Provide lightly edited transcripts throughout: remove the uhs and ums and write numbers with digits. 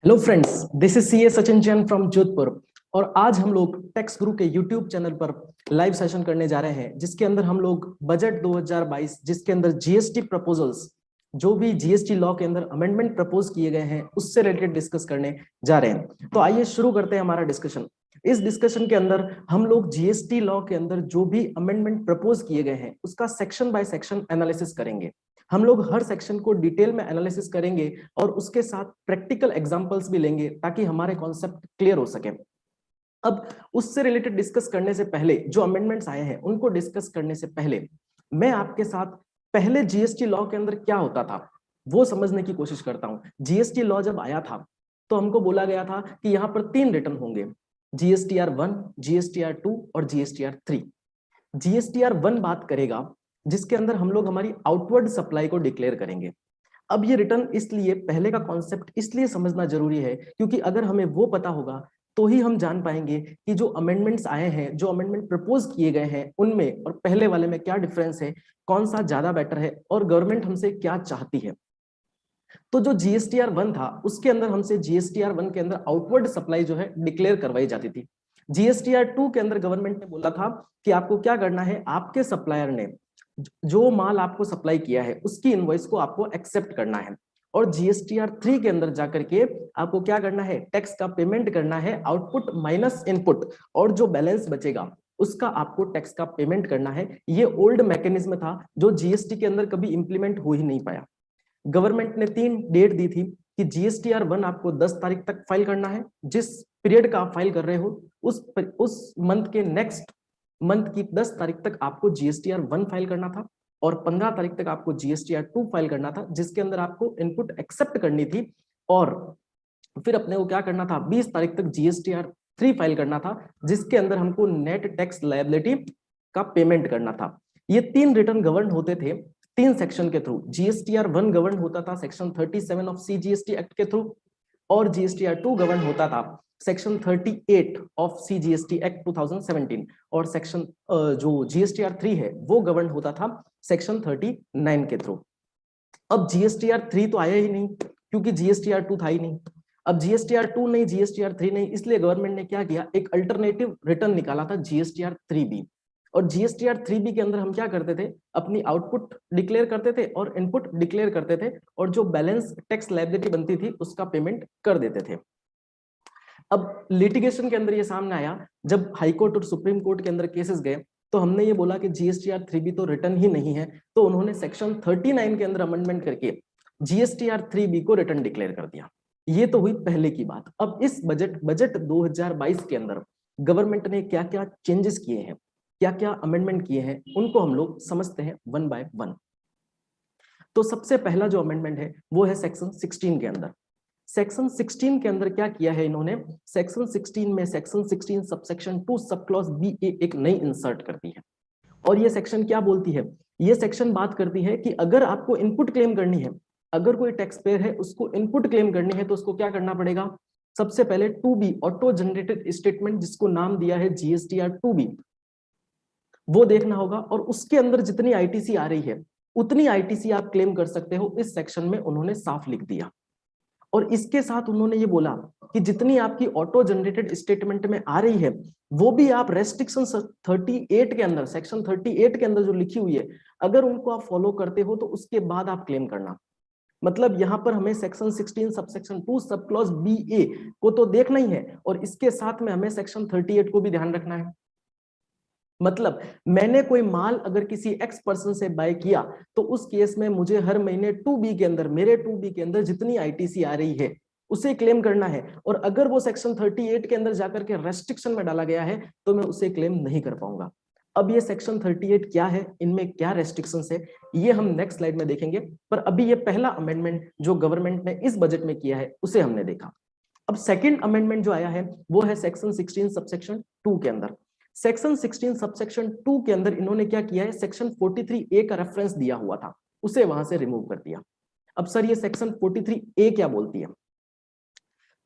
Hello friends, this is CA Sachin Jain from Jodhpur. और आज हम लोग टेक्स गुरु के यूट्यूब चैनल पर लाइव सेशन करने जा रहे हैं, जिसके अंदर हम लोग बजट 2022, जिसके अंदर जीएसटी प्रपोजल्स, जो भी जीएसटी लॉ के अंदर अमेंडमेंट प्रपोज किए गए हैं, उससे रिलेटेड डिस्कस करने जा रहे हैं। तो आइए शुरू करते हैं हमारा डिस्कशन। इस डिस्कशन के अंदर हम लोग जीएसटी लॉ के अंदर जो भी अमेंडमेंट प्रपोज किए गए हैं, उसका सेक्शन बाय सेक्शन एनालिसिस करेंगे। हम लोग हर सेक्शन को डिटेल में एनालिसिस करेंगे और उसके साथ प्रैक्टिकल एग्जांपल्स भी लेंगे, ताकि हमारे कॉन्सेप्ट क्लियर हो सके। अब उससे रिलेटेड डिस्कस करने से पहले, जो अमेंडमेंट्स आए हैं उनको डिस्कस करने से पहले, मैं आपके साथ पहले जीएसटी लॉ के अंदर क्या होता था वो समझने की कोशिश करता हूं। जीएसटी लॉ जब आया था तो हमको बोला गया था कि यहाँ पर 3 रिटर्न होंगे, GSTR 1, GSTR 2 और GSTR 3। GSTR 1 बात करेगा जिसके अंदर हम लोग हमारी आउटवर्ड सप्लाई को डिक्लेयर करेंगे। अब ये रिटर्न, इसलिए पहले का कॉन्सेप्ट इसलिए समझना जरूरी है क्योंकि अगर हमें वो पता होगा तो ही हम जान पाएंगे कि जो अमेंडमेंट्स आए हैं, जो अमेंडमेंट प्रपोज किए गए हैं, उनमें और पहले वाले में क्या डिफरेंस है, कौन सा ज्यादा बेटर है और गवर्नमेंट हमसे क्या चाहती है। तो जो GSTR 1 था उसके अंदर हमसे GSTR 1 के अंदर आउटवर्ड सप्लाई जो है डिक्लेयर करवाई जाती थी। GSTR 2 के अंदर गवर्नमेंट ने बोला था कि आपको क्या करना है, आपके सप्लायर ने जो माल आपको सप्लाई किया है उसकी इनवॉइस को आपको एक्सेप्ट करना है। और GSTR 3 के अंदर जाकर के आपको क्या करना है, टैक्स का पेमेंट करना है, आउटपुट माइनस इनपुट, और जो बैलेंस बचेगा उसका आपको टैक्स का पेमेंट करना है। ये ओल्ड मैकेनिज्म था जो जीएसटी के अंदर कभी इंप्लीमेंट हो ही नहीं पाया। गवर्नमेंट ने 3 डेट दी थी कि GSTR 1 आपको 10 तारीख तक फाइल करना है, जिस पीरियड का आप फाइल कर रहे हो उस मंथ के नेक्स्ट मंथ की 10 तारीख तक आपको GSTR 1 फाइल करना था, और 15 तारीख तक आपको GSTR 2 फाइल करना था, जिसके अंदर आपको इनपुट एक्सेप्ट करनी थी। और फिर अपने को क्या करना था, 20 तारीख तक GSTR 3 फाइल करना था, जिसके अंदर हमको नेट टैक्स लायबिलिटी का पेमेंट करना था। ये 3 रिटर्न गवर्न होते थे 3 सेक्शन के थ्रू। GSTR 1 गवर्न होता था सेक्शन 37 ऑफ CGST एक्ट के थ्रू, और GSTR 2 गवर्न होता था सेक्शन 38 ऑफ CGST एक्ट 2017, और सेक्शन जो GSTR 3 है वो गवर्न होता था सेक्शन 39 के थ्रू। अब GSTR 3 तो आया ही नहीं क्योंकि GSTR 2 था ही नहीं। अब GSTR 2 नहीं, GSTR 3 नहीं, इसलिए गवर्नमेंट ने क्या किया, एक अल्टरनेटिव रिटर्न निकाला था GSTR 3B। और GSTR 3B के अंदर हम क्या करते थे, अपनी आउटपुट डिक्लेयर करते थे और इनपुट डिक्लेयर करते थे, और जो बैलेंस टैक्स लायबिलिटी बनती थी उसका पेमेंट कर देते थे। अब लिटिगेशन के अंदर ये सामने आया, जब हाई कोर्ट और सुप्रीम कोर्ट के अंदर केसेस गए, तो हमने ये बोला कि GSTR 3B तो रिटर्न ही नहीं है, तो उन्होंने सेक्शन 39 के अंदर अमेंडमेंट करके GSTR 3B को रिटर्न डिक्लेयर कर दिया। ये तो हुई पहले की बात। अब इस बजट 2022 के अंदर गवर्नमेंट ने क्या क्या चेंजेस किए हैं, क्या क्या अमेंडमेंट किए हैं, उनको हम लोग समझते हैं वन बाय वन। तो सबसे पहला जो अमेंडमेंट है वो है सेक्शन 16 के अंदर। सेक्शन 16 के अंदर क्या किया है इन्होंने, सेक्शन 16 में section 16 subsection 2 sub clause BA एक नई इंसर्ट करती है। और ये सेक्शन क्या बोलती है, ये सेक्शन बात करती है कि अगर आपको इनपुट क्लेम करनी है, अगर कोई टैक्स पेयर है उसको इनपुट क्लेम करनी है, तो उसको क्या करना पड़ेगा, सबसे पहले 2B ऑटो जनरेटेड स्टेटमेंट, जिसको नाम दिया है GSTR 2B, वो देखना होगा। और उसके अंदर जितनी आईटीसी आ रही है उतनी आईटीसी आप क्लेम कर सकते हो, इस सेक्शन में उन्होंने साफ लिख दिया। और इसके साथ उन्होंने ये बोला कि जितनी आपकी ऑटो जनरेटेड स्टेटमेंट में आ रही है, वो भी आप रेस्ट्रिक्शन 38 के अंदर, सेक्शन 38 के अंदर जो लिखी हुई है, अगर उनको आप फॉलो करते हो तो उसके बाद आप क्लेम करना। मतलब यहां पर हमें section 16 subsection 2 sub clause BA को तो देखना ही है, और इसके साथ में हमें सेक्शन 38 को भी ध्यान रखना है। मतलब मैंने कोई माल अगर किसी एक्स पर्सन से बाय किया, तो उस केस में मुझे हर महीने 2B के अंदर, मेरे 2B के अंदर जितनी आईटीसी आ रही है उसे क्लेम करना है। और अगर वो सेक्शन 38 के अंदर जाकर के रेस्ट्रिक्शन में डाला गया है तो मैं उसे क्लेम नहीं कर पाऊंगा। अब ये सेक्शन 38 क्या है, इनमें क्या रेस्ट्रिक्शंस है, ये हम नेक्स्ट स्लाइड में देखेंगे। पर अभी ये पहला अमेंडमेंट जो गवर्नमेंट ने इस बजट में किया है उसे हमने देखा। अब सेकंड अमेंडमेंट जो आया है वो है सेक्शन 16 सबसेक्शन 2 के अंदर। सेक्शन 16 सबसेक्शन 2 के अंदर इन्होंने क्या किया है, सेक्शन 43A का रेफरेंस दिया हुआ था, उसे वहां से रिमूव कर दिया। अब सर ये सेक्शन 43A क्या बोलती है,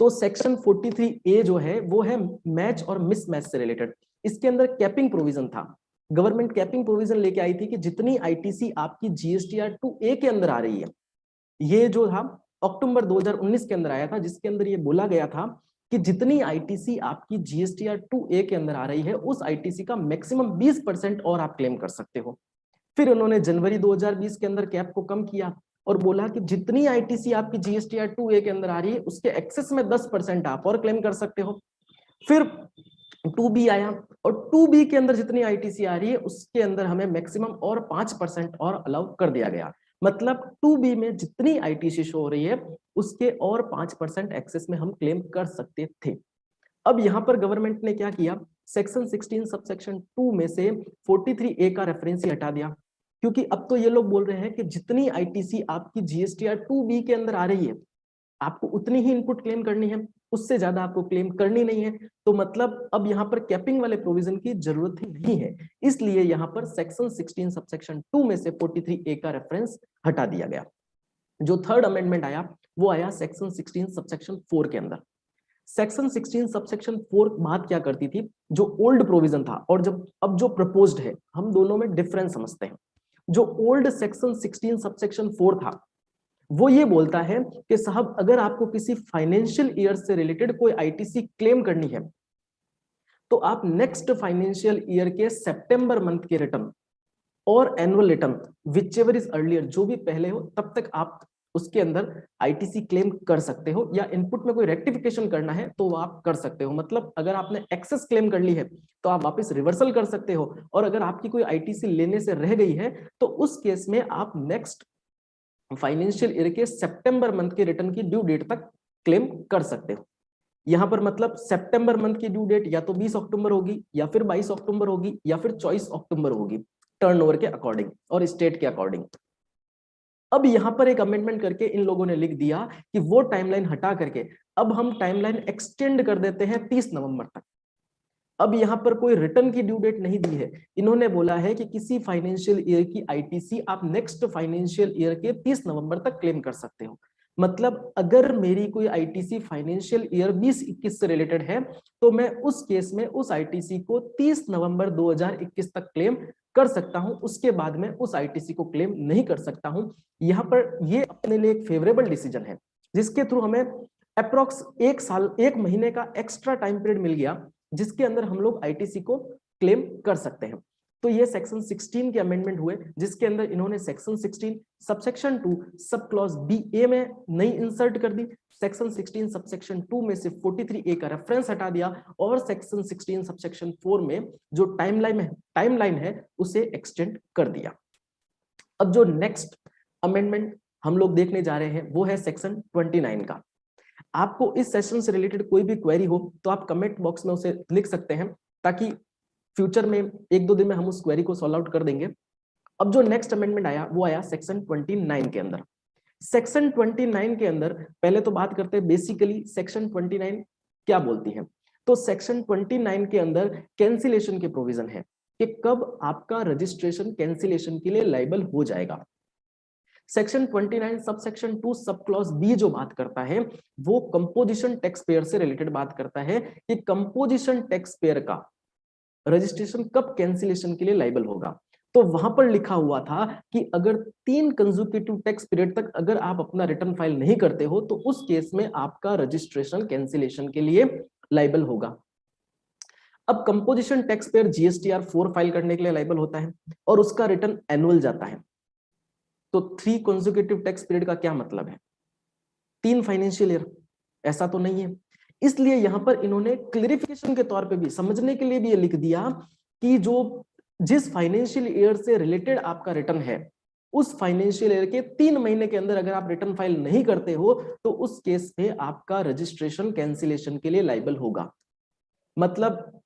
तो सेक्शन 43A जो है वो है मैच और मिसमैच से रिलेटेड। इसके अंदर कैपिंग प्रोविजन था, गवर्नमेंट कैपिंग प्रोविजन लेके आई थी कि जितनी आईटीसी आपकी GSTR 2A के अंदर आ रही है, ये जो था अक्टूबर 2019 के अंदर आया था, जिसके अंदर ये बोला गया था कि जितनी आईटीसी आपकी जीएसटीआर 2A के अंदर आ रही है उस आईटीसी का मैक्सिमम 20% और आप क्लेम कर सकते हो। फिर उन्होंने जनवरी 2020 के अंदर कैप को कम किया और बोला कि जितनी आईटीसी आपकी जीएसटीआर 2A के अंदर आ रही है उसके एक्सेस में 10% आप और क्लेम कर सकते हो। फिर 2B आया और 2B के अंदर जितनी आईटीसी आ रही है उसके अंदर हमें मैक्सिमम और 5% और अलाउ कर दिया गया। मतलब 2B में जितनी आईटीसी शो हो रही है उसके और 5% एक्सेस में हम क्लेम कर सकते थे। अब यहां पर गवर्नमेंट ने क्या किया, सेक्शन 16 सबसेक्शन 2 में से 43A का रेफरेंस ही हटा दिया, क्योंकि अब तो ये लोग बोल रहे हैं कि जितनी आईटीसी आपकी जीएसटीआर 2B के अंदर आ रही है आपको उतनी ही इनपुट क्लेम करनी है, उससे ज्यादा आपको क्लेम करनी नहीं है। तो मतलब अब यहाँ पर कैपिंग वाले प्रोविजन की जरूरत ही नहीं है, इसलिए यहाँ पर सेक्शन 16 सबसेक्शन 2 में से 43A का रेफरेंस हटा दिया गया। जो थर्ड अमेंडमेंट आया वो आया सेक्शन 16 सबसेक्शन 4 के अंदर। सेक्शन 16 सबसेक्शन 4 बात क्या करती थी, जो ओल्ड प्रोविजन था और जब अब जो प्रपोज्ड है हम दोनों में डिफरेंस समझते हैं। जो ओल्ड सेक्शन 16 सबसेक्शन 4 था वो ये बोलता है कि साहब अगर आपको किसी फाइनेंशियल ईयर से रिलेटेड कोई आईटीसी क्लेम करनी है तो आप नेक्स्ट फाइनेंशियल ईयर के सितंबर मंथ के रिटर्न और annual return whichever is earlier, जो भी पहले हो तब तक आप उसके अंदर आईटीसी क्लेम कर सकते हो, या इनपुट में कोई रेक्टिफिकेशन करना है तो आप कर सकते हो। मतलब अगर आपने एक्सेस क्लेम कर ली है तो आप वापस रिवर्सल कर सकते हो, और अगर आपकी कोई आईटीसी लेने से रह गई है तो उस केस में आप नेक्स्ट फाइनेंशियल ईयर के सितंबर मंथ के रिटर्न की ड्यू डेट तक क्लेम कर सकते हो। यहां पर मतलब सितंबर मंथ की ड्यू डेट या तो 20 अक्टूबर होगी या फिर 22 अक्टूबर होगी या फिर 24 अक्टूबर होगी, टर्नओवर के अकॉर्डिंग और स्टेट के अकॉर्डिंग। अब यहां पर एक अमेंडमेंट करके इन लोगों ने लिख दिया कि वो टाइमलाइन हटा करके अब हम टाइमलाइन एक्सटेंड कर देते हैं 30 नवंबर तक। अब यहां पर कोई रिटर्न की ड्यू डेट नहीं दी है, इन्होंने बोला है कि किसी फाइनेंशियल ईयर की आईटीसी आप नेक्स्ट फाइनेंशियल ईयर के 30 नवंबर तक क्लेम कर सकते हो। मतलब अगर मेरी कोई आईटीसी फाइनेंशियल ईयर 2021 से रिलेटेड है तो मैं उस केस में उस आईटीसी को 30 नवंबर 2021 तक क्लेम कर सकता हूं, उसके बाद में उस आईटीसी को क्लेम नहीं कर सकता हूं। यहां पर ये अपने लिए एक फेवरेबल डिसीजन है जिसके थ्रू हमें अप्रोक्स 1 साल 1 महीने का एक्स्ट्रा टाइम पीरियड मिल गया जिसके अंदर हम लोग आईटीसी को क्लेम कर सकते हैं। तो ये सेक्शन 16 के अमेंडमेंट हुए जिसके अंदर इन्होंने section 16 subsection 2 sub clause B में नई इंसर्ट कर दी, सेक्शन 16 सबसेक्शन 2 में से 43A का रेफरेंस हटा दिया और सेक्शन 16 सबसेक्शन 4 में जो टाइमलाइन है उसे एक्सटेंड कर दिया। अब जो नेक्स्ट अमेंडमेंट हम लोग देखने जा रहे हैं वो है सेक्शन 29 का। आपको इस सेशन से रिलेटेड कोई भी क्वेरी हो तो आप कमेंट बॉक्स में उसे लिख सकते हैं ताकि फ्यूचर में 1-2 दिन में हम उस क्वेरी को सॉल्व आउट कर देंगे। अब जो नेक्स्ट अमेंडमेंट आया वो आया सेक्शन 29 के अंदर। सेक्शन 29 के अंदर पहले तो बात करते हैं बेसिकली सेक्शन 29 क्या बोलती है। तो सेक्शन 29 के अंदर कैंसिलेशन के प्रोविजन है कि कब आपका रजिस्ट्रेशन कैंसिलेशन के लिए लायबल हो जाएगा। Section 29 sub section 2 sub clause B जो बात करता है वो कंपोजिशन टैक्स पेयर से रिलेटेड बात करता है कि कंपोजिशन टैक्स पेयर का रजिस्ट्रेशन कब कैंसिलेशन के लिए लायबल होगा। तो वहां पर लिखा हुआ था कि अगर 3 कंसेक्यूटिव टैक्स पीरियड तक अगर आप अपना रिटर्न फाइल नहीं करते हो तो उस केस में आपका रजिस्ट्रेशन कैंसिलेशन के लिए लायबल होगा। अब composition tax payer GSTR 4 file करने के लिए लायबल होता है और उसका रिटर्न एनुअल जाता है। तो 3 कंसेक्यूटिव टैक्स पीरियड का क्या मतलब है, 3 फाइनेंशियल ईयर, ऐसा तो नहीं है। इसलिए यहां पर इन्होंने क्लेरिफिकेशन के तौर पे भी समझने के लिए भी ये लिख दिया कि जो जिस फाइनेंशियल ईयर से रिलेटेड आपका रिटर्न है उस फाइनेंशियल ईयर के 3 महीने के अंदर अगर आप रिटर्न फाइल नहीं करते हो तो उस केस में आपका रजिस्ट्रेशन कैंसिलेशन के लिए लायबल होगा। मतलब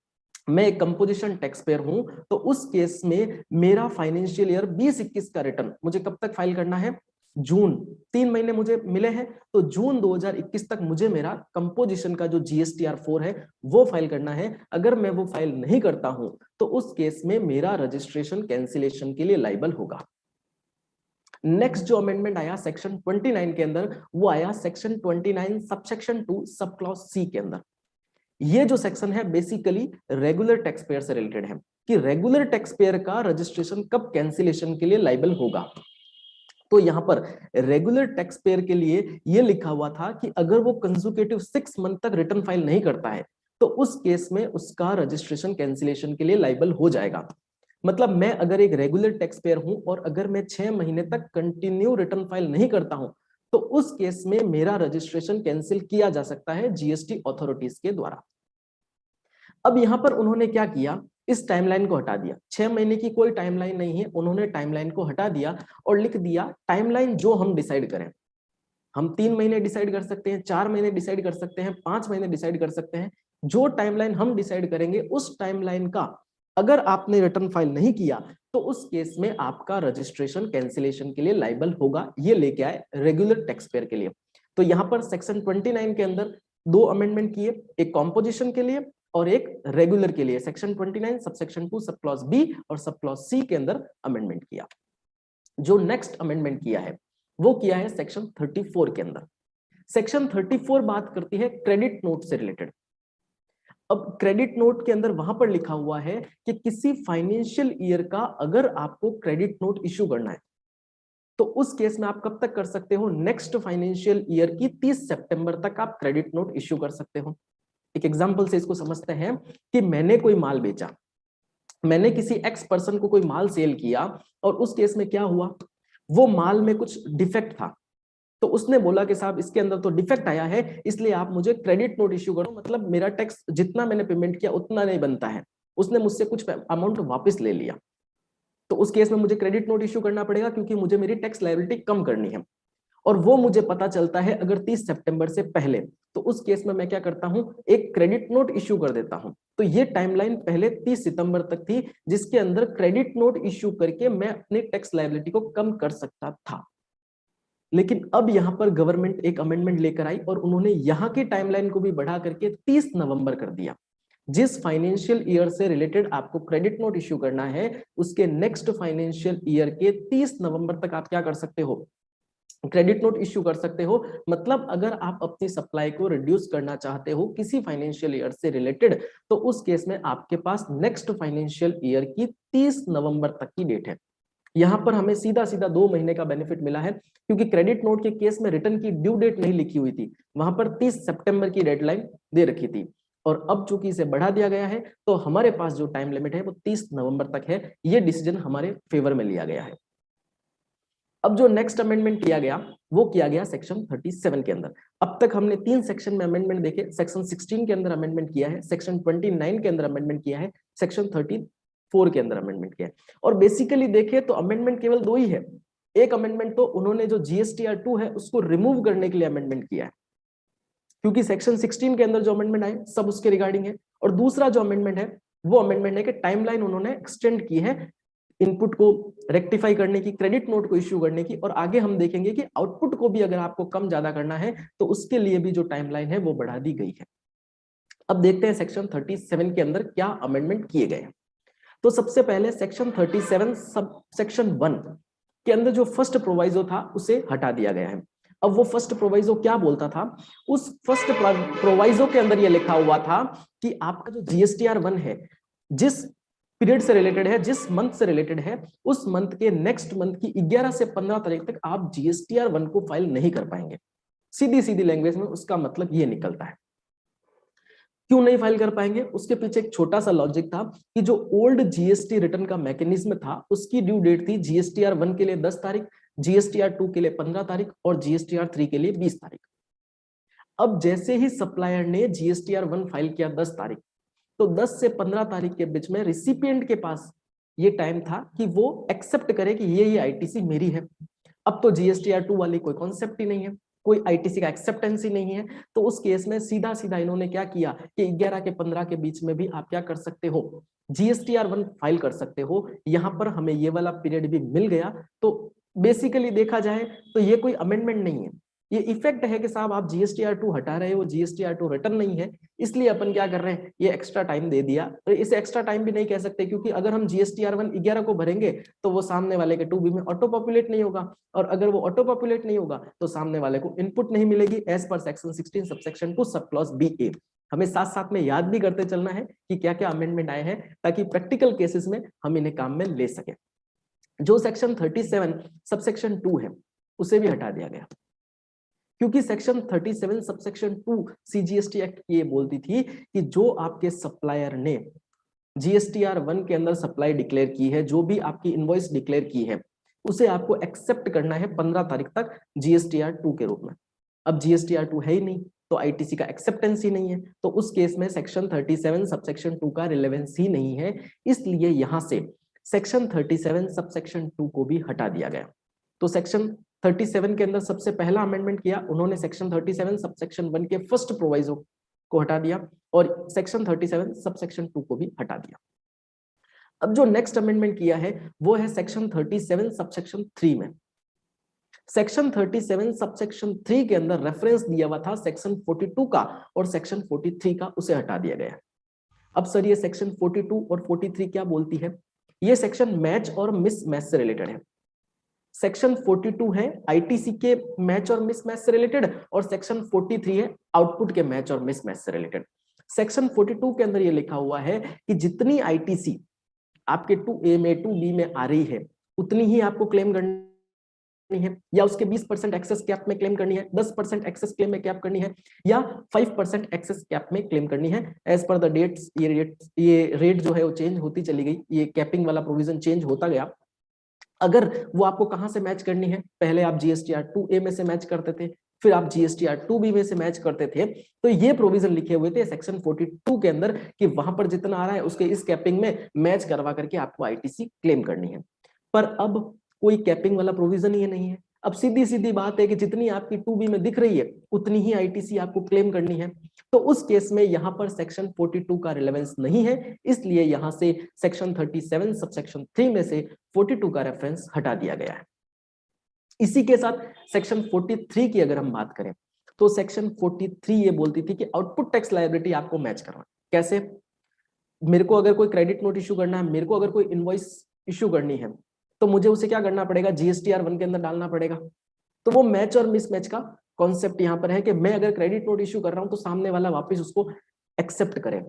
मैं एक कंपोजिशन टैक्स पेयर हूं तो उस केस में मेरा फाइनेंशियल ईयर 2021 का रिटर्न मुझे कब तक फाइल करना है, जून, 3 महीने मुझे मिले हैं तो जून 2021 तक मुझे मेरा कंपोजिशन का जो जीएसटीआर 4 है वो फाइल करना है। अगर मैं वो फाइल नहीं करता हूं तो उस केस में मेरा रजिस्ट्रेशन कैंसिलेशन के लिए लायबल होगा। नेक्स्ट जो अमेंडमेंट आया सेक्शन 29 के अंदर वो आया section 29 subsection 2 sub clause C के अंदर। ये जो सेक्शन है बेसिकली रेगुलर टैक्स पेयर से रिलेटेड है कि रेगुलर टैक्स पेयर का रजिस्ट्रेशन कब कैंसिलेशन के लिए लायबल होगा। तो यहाँ पर रेगुलर टैक्स पेयर के लिए ये लिखा हुआ था कि अगर वो कंसेक्यूटिव 6 मंथ तक रिटर्न फाइल नहीं करता है तो उस केस में उसका रजिस्ट्रेशन कैंसिलेशन के लिए लाइबल हो जाएगा। मतलब मैं अगर एक रेगुलर टैक्स पेयर हूं और अगर मैं 6 महीने तक कंटिन्यू रिटर्न फाइल नहीं करता हूं तो उस केस में मेरा रजिस्ट्रेशन कैंसिल किया जा सकता है जीएसटी अथॉरिटीज के द्वारा। अब यहां पर उन्होंने क्या किया, इस टाइमलाइन को हटा दिया। 6 महीने की कोई टाइमलाइन नहीं है, उन्होंने टाइमलाइन को हटा दिया और लिख दिया टाइमलाइन जो हम डिसाइड करें। हम 3 महीने डिसाइड कर सकते हैं, 4 महीने डिसाइड कर सकते हैं, 5 महीने डिसाइड कर सकते हैं। जो टाइमलाइन हम डिसाइड करेंगे उस टाइमलाइन का अगर आपने रिटर्न फाइल नहीं किया तो उस केस में आपका रजिस्ट्रेशन कैंसिलेशन के लिए लाइबल होगा। ये लेके आए रेगुलर टैक्स पेयर के लिए। तो यहां पर सेक्शन 29 के अंदर 2 अमेंडमेंट किए, एक कॉम्पोजिशन के लिए और एक रेगुलर के लिए। Section 29 subsection 2 sub clause B और सब क्लॉज सी के अंदर अमेंडमेंट किया। जो नेक्स्ट अमेंडमेंट किया है वो किया है सेक्शन 34 के अंदर। सेक्शन 34 बात करती है क्रेडिट नोट से रिलेटेड। अब क्रेडिट नोट के अंदर वहां पर लिखा हुआ है कि किसी फाइनेंशियल ईयर का अगर आपको क्रेडिट नोट इश्यू करना है तो उस केस में आप कब तक कर सकते हो, नेक्स्ट फाइनेंशियल ईयर की 30 सितंबर तक आप क्रेडिट नोट इश्यू कर सकते हो। एक एग्जांपल से इसको समझते हैं कि मैंने कोई माल बेचा, मैंने किसी एक्स पर्सन को कोई माल सेल किया और उस केस में क्या हुआ, वो माल में कुछ डिफेक्ट था तो उसने बोला कि साहब इसके अंदर तो डिफेक्ट आया है इसलिए आप मुझे क्रेडिट नोट इश्यू करो, मतलब मेरा टैक्स जितना मैंने पेमेंट किया उतना नहीं बनता है, उसने मुझसे कुछ अमाउंट वापस ले लिया। तो उस केस में मुझे क्रेडिट नोट इश्यू करना पड़ेगा क्योंकि मुझे मेरी टैक्स लायबिलिटी कम करनी है और वो मुझे पता चलता है अगर 30 सितंबर से पहले। तो उस केस में मैं क्या करता हूं, एक क्रेडिट नोट इश्यू कर देता हूं। तो ये टाइमलाइन पहले 30 सितंबर तक थी जिसके अंदर क्रेडिट नोट इश्यू करके मैं अपनी टैक्स लायबिलिटी को कम कर सकता था। लेकिन अब यहां पर गवर्नमेंट एक अमेंडमेंट लेकर आई और उन्होंने यहां की टाइमलाइन को भी बढ़ा करके 30 नवंबर कर दिया। जिस फाइनेंशियल ईयर से रिलेटेड आपको क्रेडिट नोट इश्यू करना है उसके नेक्स्ट फाइनेंशियल ईयर के 30 नवंबर तक आप क्या कर सकते हो, क्रेडिट नोट इश्यू कर सकते हो। मतलब अगर आप अपनी सप्लाई को रिड्यूस करना चाहते हो किसी फाइनेंशियल ईयर से रिलेटेड तो उस केस में आपके पास नेक्स्ट फाइनेंशियल ईयर की 30 नवंबर तक की डेट है। यहां पर हमें सीधा सीधा 2 महीने का बेनिफिट मिला है क्योंकि क्रेडिट नोट के केस में रिटर्न की ड्यू डेट नहीं लिखी हुई थी, वहां पर 30 सितंबर की डेडलाइन दे रखी थी और अब चूंकि इसे बढ़ा दिया गया है तो हमारे पास जो टाइम लिमिट है वो 30 नवंबर तक है। ये डिसीजन हमारे फेवर में लिया गया है। अब जो नेक्स्ट अमेंडमेंट किया गया वो किया गया सेक्शन 37 के अंदर। अब तक हमने 3 सेक्शन में अमेंडमेंट देखे, सेक्शन 16 के अंदर अमेंडमेंट किया है, सेक्शन 29 के अंदर अमेंडमेंट किया है, सेक्शन 34 के अंदर अमेंडमेंट किया है। और बेसिकली देखे तो अमेंडमेंट केवल 2 ही है। एक अमेंडमेंट तो उन्होंने जो जीएसटीआर 2 है उसको रिमूव करने के लिए अमेंडमेंट किया है क्योंकि सेक्शन 16 के अंदर जो अमेंडमेंट आए सब उसके रिगार्डिंग है। और दूसरा जो अमेंडमेंट है वो अमेंडमेंट है कि टाइमलाइन उन्होंने एक्सटेंड की है इनपुट को रेक्टिफाई करने की, क्रेडिट नोट को इश्यू करने की, और आगे हम देखेंगे कि आउटपुट को भी अगर आपको कम ज्यादा करना है तो उसके लिए भी जो टाइमलाइन है वो बढ़ा दी गई है। अब देखते हैं सेक्शन 37 के अंदर क्या अमेंडमेंट किए गए हैं। तो सबसे पहले सेक्शन 37 सब सेक्शन 1 के अंदर जो फर्स्ट प्रोवाइजो था उसे हटा दिया गया है। अब वो फर्स्ट प्रोवाइजो क्या बोलता था, उस फर्स्ट प्रोवाइजो के अंदर ये लिखा हुआ था कि आपका जो जीएसटीआर 1 है जिस पीरियड से रिलेटेड है, जिस मंथ से रिलेटेड है, उस मंथ के नेक्स्ट मंथ की 11 से 15 तारीख तक आप जीएसटीआर 1 को फाइल नहीं कर पाएंगे। सीधी सीधी लैंग्वेज में उसका मतलब ये निकलता है। क्यों नहीं फाइल कर पाएंगे, उसके पीछे एक छोटा सा लॉजिक था कि जो ओल्ड जीएसटी रिटर्न का मैकेनिज्म था उसकी ड्यू डेट थी जीएसटीआर 1 के लिए 10 तारीख, जीएसटीआर 2 के लिए 15 तारीख और जीएसटीआर 3 के लिए 20 तारीख। अब जैसे ही सप्लायर ने जीएसटीआर 1 फाइल किया 10 तारीख, तो 10 से 15 तारीख के बीच में रिसिपिएंट के पास ये टाइम था कि वो एक्सेप्ट करे कि ये आईटीसी मेरी है। अब तो जीएसटीआर 2 वाली कोई कॉन्सेप्ट ही नहीं है, कोई आईटीसी का एक्सेप्टेंस ही नहीं है। तो उस केस में सीधा सीधा इन्होंने क्या किया कि 11 के 15 के बीच में भी आप क्या कर सकते हो, जीएसटीआर 1 फाइल कर सकते हो। यहां पर हमें ये वाला पीरियड भी मिल गया। तो बेसिकली देखा जाए तो ये कोई अमेंडमेंट नहीं है, ये इफेक्ट है कि साहब आप जीएसटीआर 2 हटा रहे हो, जीएसटीआर 2 रिटर्न नहीं है, इसलिए अपन क्या कर रहे हैं, ये एक्स्ट्रा टाइम दे दिया। और इसे एक्स्ट्रा टाइम भी नहीं कह सकते क्योंकि अगर हम जीएसटीआर 1 11 को भरेंगे तो वो सामने वाले के 2B में ऑटो पॉपुलेट नहीं होगा, और अगर वो ऑटो पॉपुलेट नहीं होगा तो सामने वाले को इनपुट नहीं मिलेगी as per section 16 subsection 2 sub clause BA। हमें साथ साथ में याद भी करते चलना है कि क्या क्या अमेंडमेंट आए हैं ताकि प्रैक्टिकल केसेस में हम इन्हें काम में ले सके। जो सेक्शन 37 सबसेक्शन 2 है उसे भी हटा दिया गया, क्योंकि सेक्शन 37 सबसेक्शन 2 सीजीएसटी एक्ट ये बोलती थी कि जो आपके सप्लायर ने जीएसटीआर 1 के अंदर सप्लाई डिक्लेयर की है, जो भी आपकी इनवॉइस डिक्लेयर की है, उसे आपको एक्सेप्ट करना है 15 तारीख तक जीएसटीआर 2 के रूप में। अब जीएसटीआर 2 है ही नहीं तो आईटीसी का एक्सेप्टेंस ही नहीं है, तो उस केस में सेक्शन 37 सबसेक्शन 2 का रिलेवेंस ही नहीं है, इसलिए यहां से सेक्शन 37 सबसेक्शन 2 को भी हटा दिया गया। तो सेक्शन 37 के अंदर सबसे पहला अमेंडमेंट किया उन्होंने, सेक्शन 37 सबसेक्शन 1 के फर्स्ट प्रोवाइजो को हटा दिया और सेक्शन 37 सबसेक्शन 2 को भी हटा दिया। अब जो नेक्स्ट अमेंडमेंट किया है वो है सेक्शन 37 सबसेक्शन 3 में। सेक्शन 37 सबसेक्शन 3 के अंदर रेफरेंस दिया हुआ था सेक्शन 42 का और सेक्शन 43 का, उसे हटा दिया गया। अब सर ये सेक्शन 42 और 43 क्या बोलती है? ये सेक्शन मैच और मिस मैच से रिलेटेड है। सेक्शन 42 है आईटीसी के मैच और मिस मैच से रिलेटेड और सेक्शन 43 है आउटपुट के मैच और मिस मैच से रिलेटेड। सेक्शन 42 के अंदर ये लिखा हुआ है कि जितनी आईटीसी आपके 2A में 2B में आ रही है उतनी ही आपको क्लेम करनी है, या उसके 20% एक्सेस कैप में क्लेम करनी है, 10% एक्सेस क्लेम में कैप करनी है, या 5% एक्सेस कैप में क्लेम करनी है। एज पर द डेट्स ये रेट जो है वो चेंज होती चली गई, ये कैपिंग वाला प्रोविजन चेंज होता गया। अगर वो आपको कहां से मैच करनी है, पहले आप जीएसटीआर 2A में से मैच करते थे, फिर आप जीएसटीआर 2B में से मैच करते थे, तो ये प्रोविजन लिखे हुए थे सेक्शन 42 के अंदर कि वहां पर जितना आ रहा है उसके इस कैपिंग में मैच करवा करके आपको आईटीसी क्लेम करनी है। पर अब कोई कैपिंग वाला प्रोविजन ही नहीं है। अब सीधी सीधी बात है कि जितनी आपकी 2B में दिख रही है उतनी ही आईटीसी आपको क्लेम करनी है, तो उस केस में यहां पर सेक्शन 42 का रिलेवेंस नहीं है, इसलिए यहां से सेक्शन 37 सबसेक्शन 3 में से 42 का रेफरेंस हटा दिया गया है। इसी के साथ सेक्शन 43 की अगर हम बात करें तो सेक्शन 43 ये बोलती थी कि आउटपुट टैक्स लायबिलिटी आपको मैच करना। कैसे? मेरे को अगर कोई क्रेडिट नोट इशू करना है, मेरे को अगर कोई इनवॉइस इशू करनी है, तो मुझे उसे क्या करना पड़ेगा? जीएसटीआर 1 के अंदर डालना पड़ेगा। तो वो मैच और मिसमैच का कॉन्सेप्ट यहाँ पर है कि मैं अगर क्रेडिट नोट इशू कर रहा हूं तो सामने वाला वापस उसको एक्सेप्ट करे,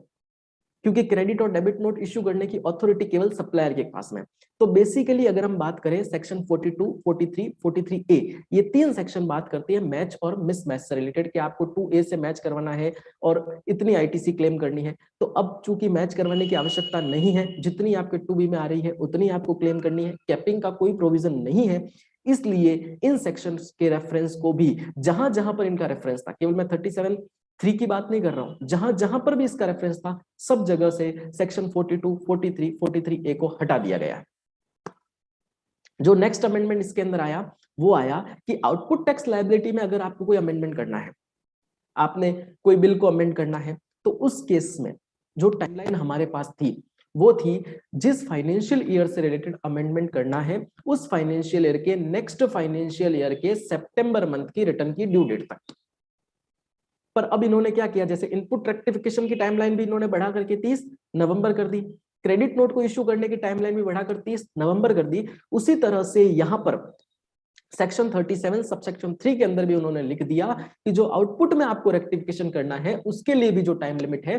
क्योंकि क्रेडिट और डेबिट नोट इशू करने की अथॉरिटी केवल सप्लायर के पास में। तो बेसिकली अगर हम बात करें सेक्शन 42, 43, 43A, ये 3 सेक्शन बात करती है मैच और मिसमैच से रिलेटेड कि आपको 2A से मैच करवाना है और इतनी आईटीसी क्लेम करनी है। तो अब चूंकि मैच करवाने की आवश्यकता नहीं है, जितनी आपके 2B में आ रही है उतनी आपको क्लेम करनी है, कैपिंग का कोई प्रोविजन नहीं है, इसलिए इन सेक्शंस के रेफरेंस को भी जहां जहां पर इनका रेफरेंस था, केवल मैं 37(3) की बात नहीं कर रहा हूं, जहां जहां पर भी इसका रेफरेंस था सब जगह से सेक्शन 42, 43, 43A को हटा दिया गया। जो नेक्स्ट अमेंडमेंट इसके अंदर आया वो आया कि आउटपुट टैक्स लायबिलिटी में अगर आपको कोई अमेंडमेंट करना है, आपने कोई बिल को अमेंड करना है, तो उस केस में जो टाइमलाइन हमारे पास थी वो थी जिस फाइनेंशियल ईयर से रिलेटेड अमेंडमेंट करना है उस फाइनेंशियल ईयर के नेक्स्ट फाइनेंशियल ईयर के सितंबर मंथ की रिटर्न की ड्यू डेट तक। पर अब इन्होंने क्या किया, जैसे इनपुट रेक्टिफिकेशन की टाइमलाइन भी इन्होंने बढ़ा करके 30 नवंबर कर दी, क्रेडिट नोट को इश्यू करने की टाइमलाइन भी बढ़ाकर 30 नवंबर कर दी, उसी तरह से यहां पर सेक्शन 37 सबसेक्शन 3 के अंदर भी उन्होंने लिख दिया कि जो आउटपुट में आपको रेक्टिफिकेशन करना है उसके लिए भी जो टाइम लिमिट है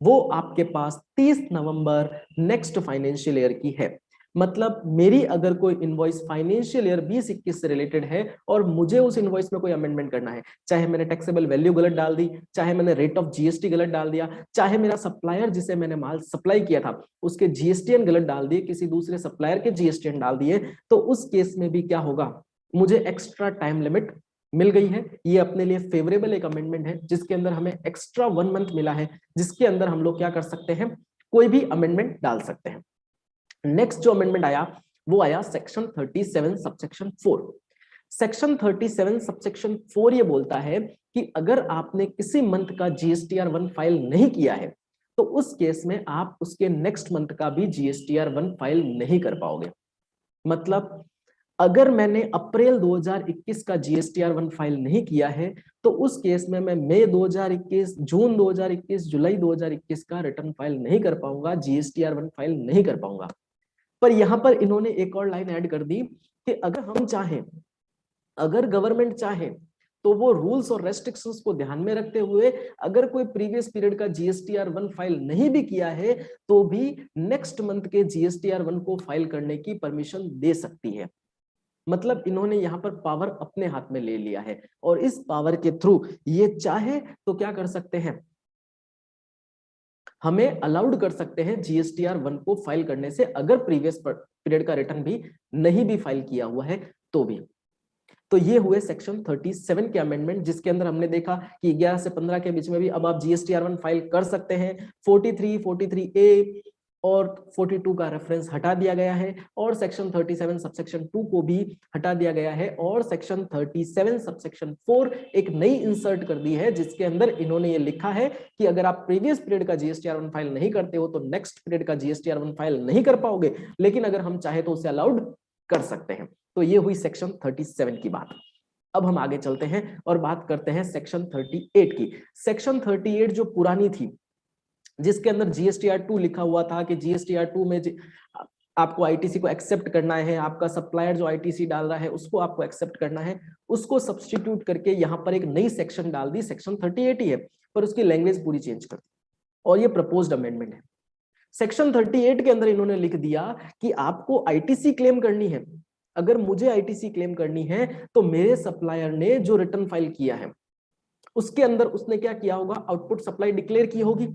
वो आपके पास 30 नवंबर नेक्स्ट फाइनेंशियल ईयर की है। मतलब मेरी अगर कोई इनवॉइस फाइनेंशियल ईयर 20-21 से रिलेटेड है और मुझे उस इनवॉइस में कोई अमेंडमेंट करना है, चाहे मैंने टैक्सेबल वैल्यू गलत डाल दी, चाहे मैंने रेट ऑफ जीएसटी गलत डाल दिया, चाहे मेरा सप्लायर जिसे मैंने माल सप्लाई किया था उसके जीएसटीएन गलत डाल दिए, किसी दूसरे सप्लायर के जीएसटीएन डाल दिए, तो उस केस में भी क्या होगा, मुझे एक्स्ट्रा टाइम लिमिट मिल गई है। ये अपने लिए फेवरेबल एक अमेंडमेंट है जिसके अंदर हमें एक्स्ट्रा 1 मंथ मिला है, जिसके अंदर हम लोग क्या कर सकते हैं, कोई भी अमेंडमेंट डाल सकते हैं। नेक्स्ट जो अमेंडमेंट आया वो आया सेक्शन 37 सबसेक्शन 4। सेक्शन 37 सबसेक्शन 4 ये बोलता है कि अगर आपने किसी मंथ का जीएसटीआर 1 फाइल नहीं किया है तो उस केस में आप उसके नेक्स्ट मंथ का भी जीएसटीआर 1 फाइल नहीं कर पाओगे। मतलब अगर मैंने अप्रैल 2021 का जीएसटीआर 1 फाइल नहीं किया है तो उस केस में मैं मई 2021, जून 2021, जुलाई 2021 का रिटर्न फाइल नहीं कर पाऊंगा, जीएसटीआर 1 फाइल नहीं कर पाऊंगा। पर यहां पर इन्होंने एक और लाइन ऐड कर दी कि अगर हम चाहें, अगर गवर्नमेंट चाहे तो वो रूल्स और रेस्ट्रिक्शंस को ध्यान में रखते हुए अगर कोई प्रीवियस पीरियड का GSTR1 फाइल नहीं भी किया है तो भी नेक्स्ट मंथ के GSTR1 को फाइल करने की परमिशन दे सकती है। मतलब इन्होंने यहां पर पावर अपने हाथ में ले लिया है और इस पावर के थ्रू ये चाहे तो क्या कर सकते हैं, हमें अलाउड कर सकते हैं GSTR1 को फाइल करने से, अगर प्रीवियस पीरियड का रिटर्न भी नहीं भी फाइल किया हुआ है तो भी। तो ये हुए सेक्शन 37 के अमेंडमेंट, जिसके अंदर हमने देखा कि 11 से 15 के बीच में भी अब आप GSTR1 फाइल कर सकते हैं। 43, 43A और 42 का रेफरेंस हटा दिया गया है और सेक्शन 37 सबसेक्शन 2 को भी हटा दिया गया है और सेक्शन 37 सबसेक्शन 4 एक नई इंसर्ट कर दी है, जिसके अंदर इन्होंने ये लिखा है कि अगर आप प्रीवियस पीरियड का GSTR1 फाइल नहीं करते हो तो नेक्स्ट पीरियड का GSTR1 फाइल नहीं कर पाओगे, लेकिन अगर हम चाहे तो उसे अलाउड कर सकते हैं। तो ये हुई सेक्शन 37 की बात। अब हम आगे चलते हैं और बात करते हैं सेक्शन 38 की। सेक्शन 38 जो पुरानी थी, जिसके अंदर GSTR2 लिखा हुआ था कि GSTR2 में आपको ITC को एक्सेप्ट करना है, आपका सप्लायर जो ITC डाल रहा है उसको आपको एक्सेप्ट करना है, उसको सब्स्टिट्यूट करके यहाँ पर एक नई सेक्शन डाल दी, सेक्शन 38 ही है पर उसकी लैंग्वेज पूरी चेंज कर दी और ये प्रपोज्ड अमेंडमेंट है। सेक्शन 38 के अंदर इन्होंने लिख दिया कि आपको ITC क्लेम करनी है। अगर मुझे ITC क्लेम करनी है तो मेरे सप्लायर ने जो रिटर्न फाइल किया है उसके अंदर उसने क्या किया होगा, आउटपुट सप्लाई डिक्लेयर की होगी,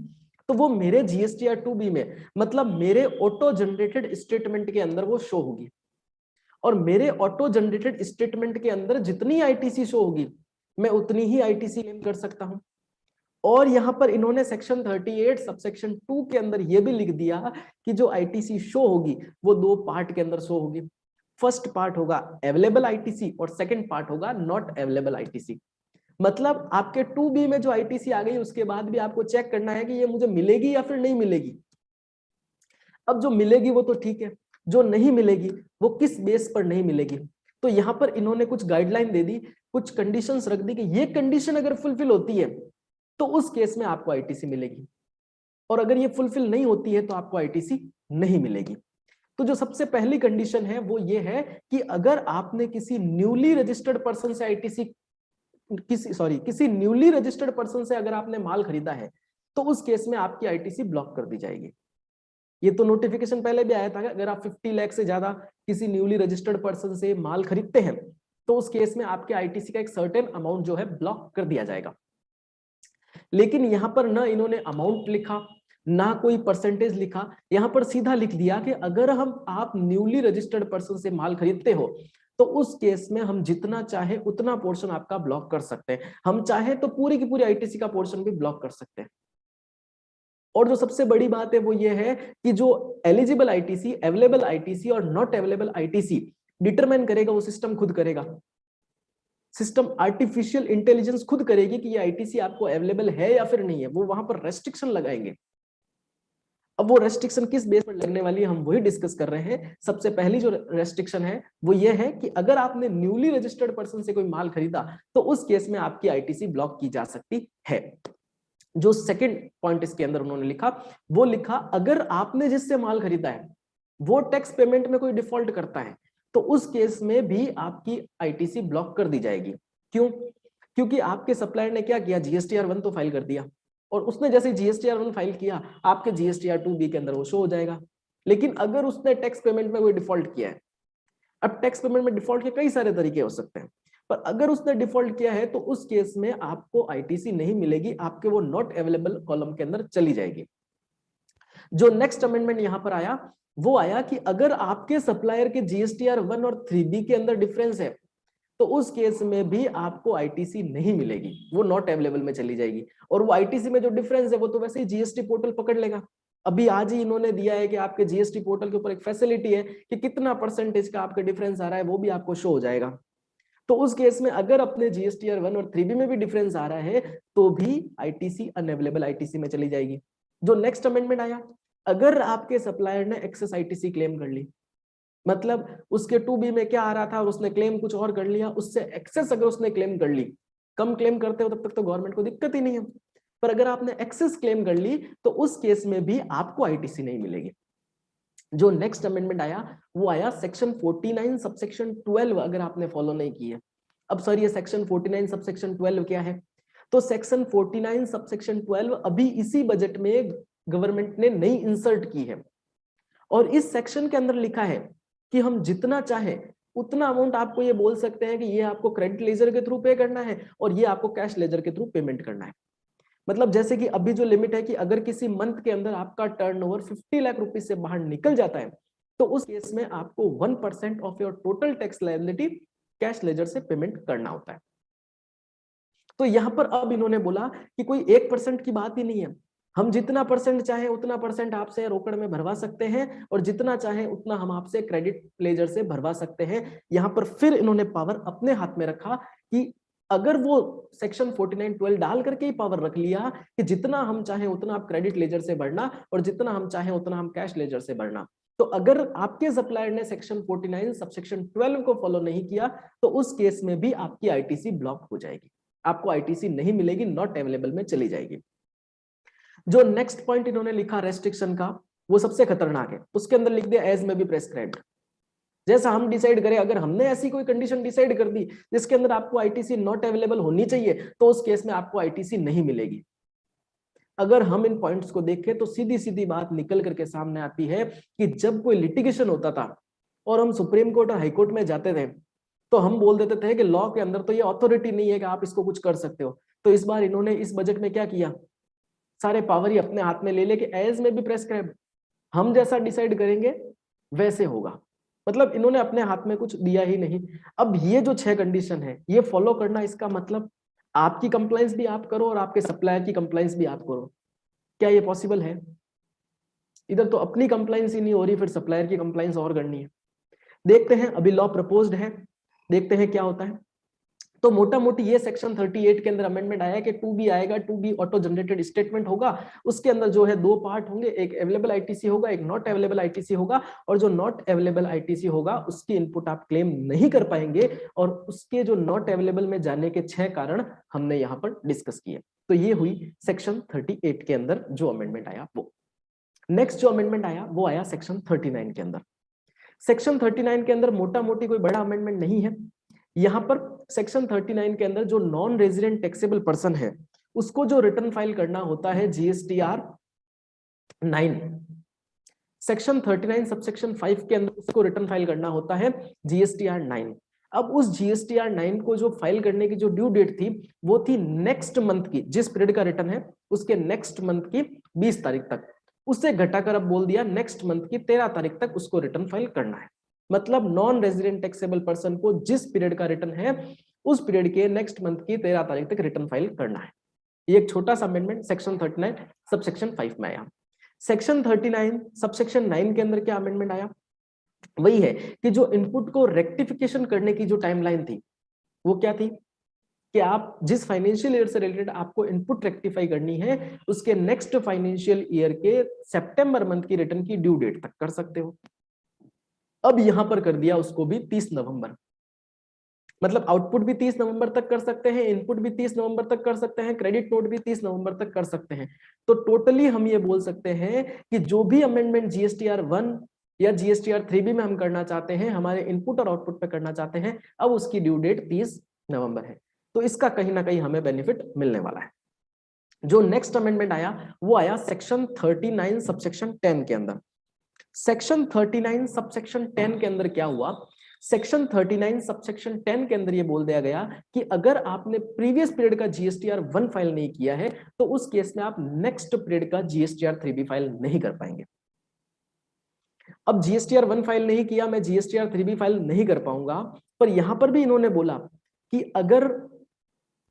तो वो मेरे GSTR2B में मतलब मेरे ऑटो जनरेटेड स्टेटमेंट के अंदर वो शो होगी और मेरे ऑटो जनरेटेड स्टेटमेंट के अंदर जितनी ITC शो होगी मैं उतनी ही ITC क्लेम कर सकता हूं। और यहां पर इन्होंने सेक्शन 38 सबसेक्शन 2 के अंदर यह भी लिख दिया कि जो ITC शो होगी वो दो पार्ट के अंदर शो होगी। फर्स्ट पार्ट होगा अवेलेबल ITC और सेकंड पार्ट होगा नॉट अवेलेबल ITC। मतलब आपके 2B में जो ITC आ गई उसके बाद भी आपको चेक करना है कि ये मुझे मिलेगी या फिर नहीं मिलेगी। अब जो मिलेगी वो तो ठीक है, जो नहीं मिलेगी वो किस बेस पर नहीं मिलेगी। तो यहां पर इन्होंने कुछ गाइडलाइन दे दी, कुछ कंडीशंस रख दी कि ये कंडीशन अगर फुलफिल होती है तो उस केस में आपको ITC मिलेगी और अगर ये फुलफिल नहीं होती है तो आपको ITC नहीं मिलेगी। तो जो सबसे पहली कंडीशन है वो ये है कि अगर आपने किसी न्यूली रजिस्टर्ड पर्सन से ITC किसी न्यूली रजिस्टर्ड पर्सन से अगर आपने माल खरीदा है तो उस केस में आपकी ITC ब्लॉक कर दी जाएगी। ये तो नोटिफिकेशन पहले भी आया था कि अगर आप 50 लाख से ज्यादा किसी न्यूली रजिस्टर्ड पर्सन से माल खरीदते हैं तो उस केस में आपके ITC का एक सर्टेन अमाउंट जो है ब्लॉक कर दिया जाएगा। लेकिन यहां पर ना इन्होंने अमाउंट लिखा ना कोई परसेंटेज लिखा, यहां पर सीधा लिख दिया कि अगर आप न्यूली रजिस्टर्ड पर्सन से माल खरीदते हो तो उस केस में हम जितना चाहे उतना पोर्शन आपका ब्लॉक कर सकते हैं, हम चाहे तो पूरी की पूरी ITC का पोर्शन भी ब्लॉक कर सकते हैं। और जो सबसे बड़ी बात है वो ये है कि जो एलिजिबल ITC, अवेलेबल ITC और नॉट अवेलेबल ITC डिटरमाइन करेगा वो सिस्टम खुद करेगा। सिस्टम आर्टिफिशियल इंटेलिजेंस खुद करेगी कि ये ITC आपको अवेलेबल है या फिर नहीं है, वो वहां पर रेस्ट्रिक्शन लगाएंगे। अब वो रेस्ट्रिक्शन किस बेस पर लगने वाली है हम वही डिस्कस कर रहे हैं। सबसे पहली जो रेस्ट्रिक्शन है वो ये है कि अगर आपने न्यूली रजिस्टर्ड पर्सन से कोई माल खरीदा तो उस केस में आपकी ITC ब्लॉक की जा सकती है। जो सेकंड पॉइंट इसके अंदर उन्होंने लिखा वो लिखा अगर आपने जिससे माल खरीदा है वो टैक्स पेमेंट में कोई डिफॉल्ट करता है तो उस केस में भी आपकी ITC ब्लॉक कर दी जाएगी। क्यों? क्योंकि आपके सप्लायर ने क्या किया, GSTR1 तो फाइल कर दिया और उसने जैसे GSTR1 फाइल किया आपके GSTR2B के अंदर वो शो हो जाएगा। लेकिन अगर उसने टैक्स पेमेंट में कोई डिफॉल्ट किया है, अब टैक्स पेमेंट में डिफॉल्ट के कई सारे तरीके हो सकते हैं, पर अगर उसने डिफॉल्ट किया है तो उस केस में आपको ITC नहीं मिलेगी, आपके वो नॉट अवेलेबल कॉलम के अंदर चली जाएगी। जो नेक्स्ट अमेंडमेंट यहां पर आया वो आया कि अगर आपके सप्लायर के GSTR1 और 3B के अंदर डिफरेंस है तो उस केस में भी आपको ITC नहीं मिलेगी, वो नॉट अवेलेबल में चली जाएगी। और वो ITC में जो डिफरेंस है वो तो वैसे ही GST पोर्टल पकड़ लेगा। अभी आज ही इन्होंने दिया है कि आपके GST पोर्टल के ऊपर एक फैसिलिटी है कि कितना परसेंटेज का आपका डिफरेंस आ रहा है वो भी आपको शो हो जाएगा। तो उस केस में अगर अपने GSTR1 और 3B में भी डिफरेंस आ रहा है तो भी ITC अनअवेलेबल ITC में चली जाएगी। जो नेक्स्ट अमेंडमेंट आया, अगर आपके सप्लायर ने एक्सेस ITC क्लेम कर ली, मतलब उसके 2B में क्या आ रहा था और उसने क्लेम कुछ और कर लिया, उससे एक्सेस अगर उसने क्लेम कर ली, कम क्लेम करते हो तब तक तो गवर्नमेंट को दिक्कत ही नहीं है, पर अगर आपने एक्सेस क्लेम कर ली तो उस केस में भी आपको ITC नहीं मिलेगी। जो नेक्स्ट अमेंडमेंट आया वो आया सेक्शन 49 सबसेक्शन 12, अगर आपने फॉलो नहीं की है अब सर ये सेक्शन 49 सबसेक्शन 12 क्या है? तो सेक्शन 49 सबसेक्शन 12 अभी इसी बजट में गवर्नमेंट ने नई इंसर्ट की है और इस सेक्शन के अंदर लिखा है कि हम जितना चाहे उतना अमाउंट आपको ये बोल सकते हैं कि ये आपको क्रेडिट लेजर के थ्रू पे करना है और ये आपको कैश लेजर के थ्रू पेमेंट करना है। मतलब जैसे कि अभी जो लिमिट है कि अगर किसी मंथ के अंदर आपका टर्नओवर 50 लाख रुपीस से बाहर निकल जाता है तो उस केस में आपको 1% of your total tax liability cash ledger से पेमेंट करना होता है। तो यहां पर अब इन्होंने बोला कि कोई 1% की बात ही नहीं है, हम जितना परसेंट चाहे उतना परसेंट आपसे रोकड़ में भरवा सकते हैं और जितना चाहे उतना हम आपसे क्रेडिट लेजर से भरवा सकते हैं। यहां पर फिर इन्होंने पावर अपने हाथ में रखा कि अगर वो सेक्शन 49(12) डाल करके ही पावर रख लिया कि जितना हम चाहे उतना आप क्रेडिट लेजर से भरना और जितना हम चाहे उतना हम कैश लेजर से भरना, तो अगर आपके सप्लायर ने सेक्शन 49 सबसेक्शन 12 को फॉलो नहीं किया तो उस केस में भी आपकी आईटीसी ब्लॉक हो जाएगी, आपको आईटीसी नहीं मिलेगी, नॉट अवेलेबल में चली जाएगी। जो नेक्स्ट पॉइंट इन्होंने लिखा रेस्ट्रिक्शन का वो सबसे खतरनाक है, उसके अंदर लिख दिया एज में बी प्रेस्क्राइब्ड। जैसा हम डिसाइड करें, अगर हमने ऐसी कोई कंडीशन डिसाइड कर दी जिसके अंदर आपको आईटीसी नॉट अवेलेबल होनी चाहिए तो उस केस में आपको आईटीसी नहीं मिलेगी। अगर हम इन पॉइंट्स को देखें तो सीधी सीधी बात निकल करके सामने आती है कि जब कोई लिटिगेशन होता था और हम सुप्रीम कोर्ट और हाई कोर्ट में जाते थे तो हम बोल देते थे कि लॉ के अंदर तो ये अथॉरिटी नहीं है कि आप इसको कुछ कर सकते हो। तो इस बार इन्होंने इस बजट में क्या किया, सारे पावर ही अपने हाथ में ले लेके एज में भी प्रेस्क्राइब, हम जैसा डिसाइड करेंगे वैसे होगा। मतलब इन्होंने अपने हाथ में कुछ दिया ही नहीं। अब ये जो 6 कंडीशन है ये फॉलो करना, इसका मतलब आपकी कंप्लायंस भी आप करो और आपके सप्लायर की कंप्लायंस भी आप करो। क्या ये पॉसिबल है? इधर तो अपनी कंप्लायंस ही नहीं हो रही, फिर सप्लायर की कंप्लायंस और करनी है। देखते हैं, अभी लॉ प्रपोज्ड है, देखते हैं क्या होता है। तो मोटा मोटी ये सेक्शन 38 के अंदर अमेंडमेंट आया कि 2B आएगा, 2B ऑटो जनरेटेड स्टेटमेंट होगा। उसके अंदर जो है 2 पार्ट होंगे, एक अवेलेबल आईटीसी होगा, एक नॉट अवेलेबल आईटीसी होगा। और जो नॉट अवेलेबल आईटीसी होगा उसकी इनपुट आप क्लेम नहीं कर पाएंगे और उसके जो नॉट अवेलेबल में जाने के 6 कारण हमने यहाँ पर डिस्कस किए। तो ये हुई सेक्शन 38 के अंदर जो अमेंडमेंट आया वो। नेक्स्ट जो अमेंडमेंट आया वो आया सेक्शन 39 के अंदर। सेक्शन 39 के अंदर मोटा मोटी कोई बड़ा अमेंडमेंट नहीं है। यहां पर सेक्शन 39 के अंदर जो नॉन रेजिडेंट टैक्सेबल पर्सन है उसको जो रिटर्न फाइल करना होता है जीएसटीआर 9, सेक्शन 39 सबसेक्शन 5 के अंदर उसको रिटर्न फाइल करना होता है जीएसटीआर 9। अब उस जीएसटीआर 9 को जो फाइल करने की जो ड्यू डेट थी वो थी नेक्स्ट मंथ की, जिस पीरियड का रिटर्न है उसके नेक्स्ट मंथ की 20 तारीख तक। उससे घटाकर अब बोल दिया नेक्स्ट मंथ की 13 तारीख तक उसको रिटर्न फाइल करना है। मतलब नॉन रेजिडेंट टैक्सेबल पर्सन को जिस पीरियड का रिटर्न है उस पीरियड के नेक्स्ट मंथ की 13 तारीख तक रिटर्न फाइल करना है। ये एक छोटा सा अमेंडमेंट सेक्शन 39 सबसेक्शन 5 में आया। सेक्शन 39 सबसेक्शन 9 के अंदर क्या अमेंडमेंट आया, वही है कि जो इनपुट को रेक्टिफिकेशन करने की जो टाइमलाइन थी वो क्या थी कि आप जिस फाइनेंशियल ईयर से रिलेटेड आपको इनपुट रेक्टिफाई करनी है उसके नेक्स्ट फाइनेंशियल ईयर के सितंबर मंथ की रिटर्न की ड्यू डेट तक कर सकते हो। अब यहां पर कर दिया उसको भी 30 नवंबर। मतलब आउटपुट भी 30 नवंबर तक कर सकते हैं, इनपुट भी 30 नवंबर तक कर सकते हैं, क्रेडिट नोट भी 30 नवंबर तक कर सकते हैं। तो टोटली हम ये बोल सकते हैं कि जो भी अमेंडमेंट जीएसटीआर 1 या जीएसटीआर 3B में हम करना चाहते हैं, हमारे इनपुट और आउटपुट पे करना चाहते हैं, अब उसकी ड्यू डेट 30 नवंबर है। तो इसका कहीं ना कहीं हमें बेनिफिट मिलने वाला है। जो नेक्स्ट अमेंडमेंट आया वो आया सेक्शन 39 सबसेक्शन 10 के अंदर। सेक्शन 39 सबसेक्शन 10 के अंदर क्या हुआ, सेक्शन 39 सबसेक्शन 10 के अंदर ये बोल दिया गया कि अगर आपने प्रीवियस पीरियड का जीएसटीआर 1 फाइल नहीं किया है तो उस केस में आप नेक्स्ट पीरियड का जीएसटीआर 3B फाइल नहीं कर पाएंगे। अब जीएसटीआर 1 फाइल नहीं किया, मैं जीएसटीआर 3B फाइल नहीं कर पाऊंगा, पर यहां पर भी इन्होंने बोला कि अगर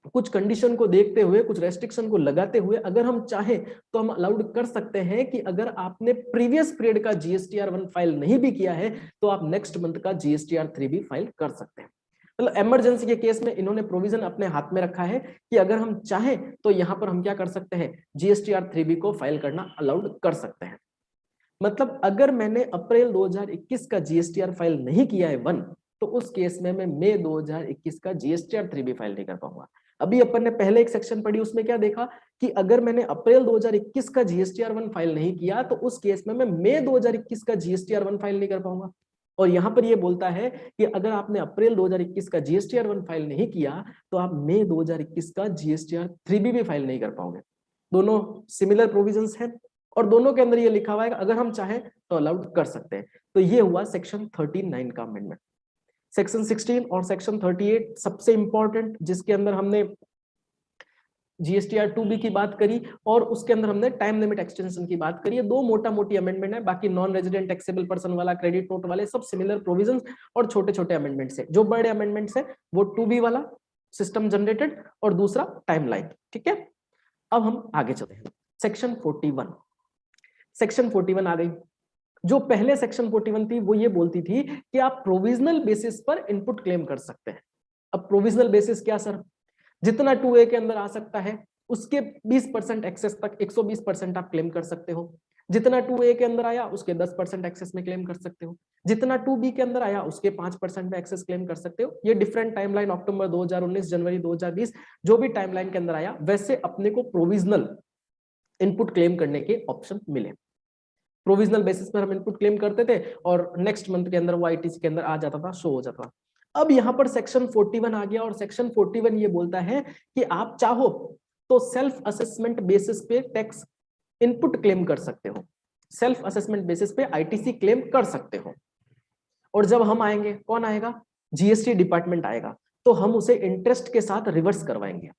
कुछ कंडीशन को देखते हुए, कुछ रेस्ट्रिक्शन को लगाते हुए अगर हम चाहें तो हम अलाउड कर सकते हैं कि अगर आपने प्रीवियस पीरियड का जीएसटीआर 1 फाइल नहीं भी किया है तो आप नेक्स्ट मंथ का जीएसटीआर 3B फाइल कर सकते हैं। मतलब इमरजेंसी के केस में इन्होंने प्रोविजन अपने हाथ में रखा है कि अगर हम चाहें तो यहां पर हम क्या कर सकते हैं, जीएसटीआर 3B को फाइल करना अलाउड कर सकते हैं। मतलब अगर मैंने अप्रैल 2021 का जीएसटीआर फाइल नहीं किया है 1, तो उस केस में मैं मई 2021 का जीएसटीआर 3B फाइल नहीं कर पाऊंगा। अभी अपन ने पहले एक सेक्शन पढ़ी, उसमें क्या देखा कि अगर मैंने अप्रैल 2021 का जीएसटीआर 1 फाइल नहीं किया तो उस केस में मैं मई 2021 का जीएसटीआर 1 फाइल नहीं कर पाऊंगा। और यहाँ पर ये बोलता है कि अगर आपने अप्रैल 2021 का जीएसटीआर 1 फाइल नहीं किया तो आप मई 2021 का जीएसटीआर 3B भी फाइल नहीं कर पाओगे। दोनों सिमिलर प्रोविजंस हैं और दोनों के अंदर ये लिखा हुआ है अगर हम चाहें तो अलाउड कर सकते हैं। तो ये हुआ सेक्शन 39 का अमेंडमेंट। सेक्शन 16 और सेक्शन 38 सबसे इंपॉर्टेंट, जिसके अंदर हमने जीएसटीआर 2B की बात करी और उसके अंदर हमने टाइम लिमिट एक्सटेंशन की बात करी है। दो मोटा मोटी अमेंडमेंट है, बाकी नॉन रेजिडेंट टैक्सेबल पर्सन वाला, क्रेडिट नोट वाले सब सिमिलर प्रोविजंस और छोटे छोटे अमेंडमेंट्स है। जो बड़े अमेंडमेंट्स है वो 2B वाला सिस्टम जनरेटेड और दूसरा टाइमलाइन। ठीक है, अब हम आगे चलते हैं। सेक्शन 41, सेक्शन 41 आ गई। जो पहले सेक्शन 41 थी वो ये बोलती थी कि आप प्रोविजनल बेसिस पर इनपुट क्लेम कर सकते हैं। अब प्रोविजनल बेसिस क्या सर? जितना 2A के अंदर आ सकता है उसके 20% एक्सेस तक 120% आप क्लेम कर सकते हो। जितना 2A के अंदर आया उसके 10% एक्सेस में क्लेम कर सकते हो। जितना 2B के अंदर आया उसके 5% में एक्सेस क्लेम कर सकते हो। ये डिफरेंट टाइमलाइन, अक्टूबर 2019, जनवरी 2020, जो भी टाइमलाइन के अंदर आया वैसे अपने को प्रोविजनल इनपुट क्लेम करने के ऑप्शन मिले। प्रोविजनल बेसिस पर हम इनपुट क्लेम करते थे और नेक्स्ट मंथ के अंदर वो आईटीसी के अंदर आ जाता था, शो हो जाता था। अब यहाँ पर सेक्शन 41 आ गया और सेक्शन 41 ये बोलता है कि आप चाहो तो सेल्फ असेसमेंट बेसिस पे टैक्स इनपुट क्लेम कर सकते हो, सेल्फ असेसमेंट बेसिस पे आईटीसी क्लेम कर सकते हो। और जब हम आएंगे, कौन आएगा? जीएसटी डिपार्टमेंट आएगा, तो हम उसे इंटरेस्ट के साथ रिवर्स करवाएंगे।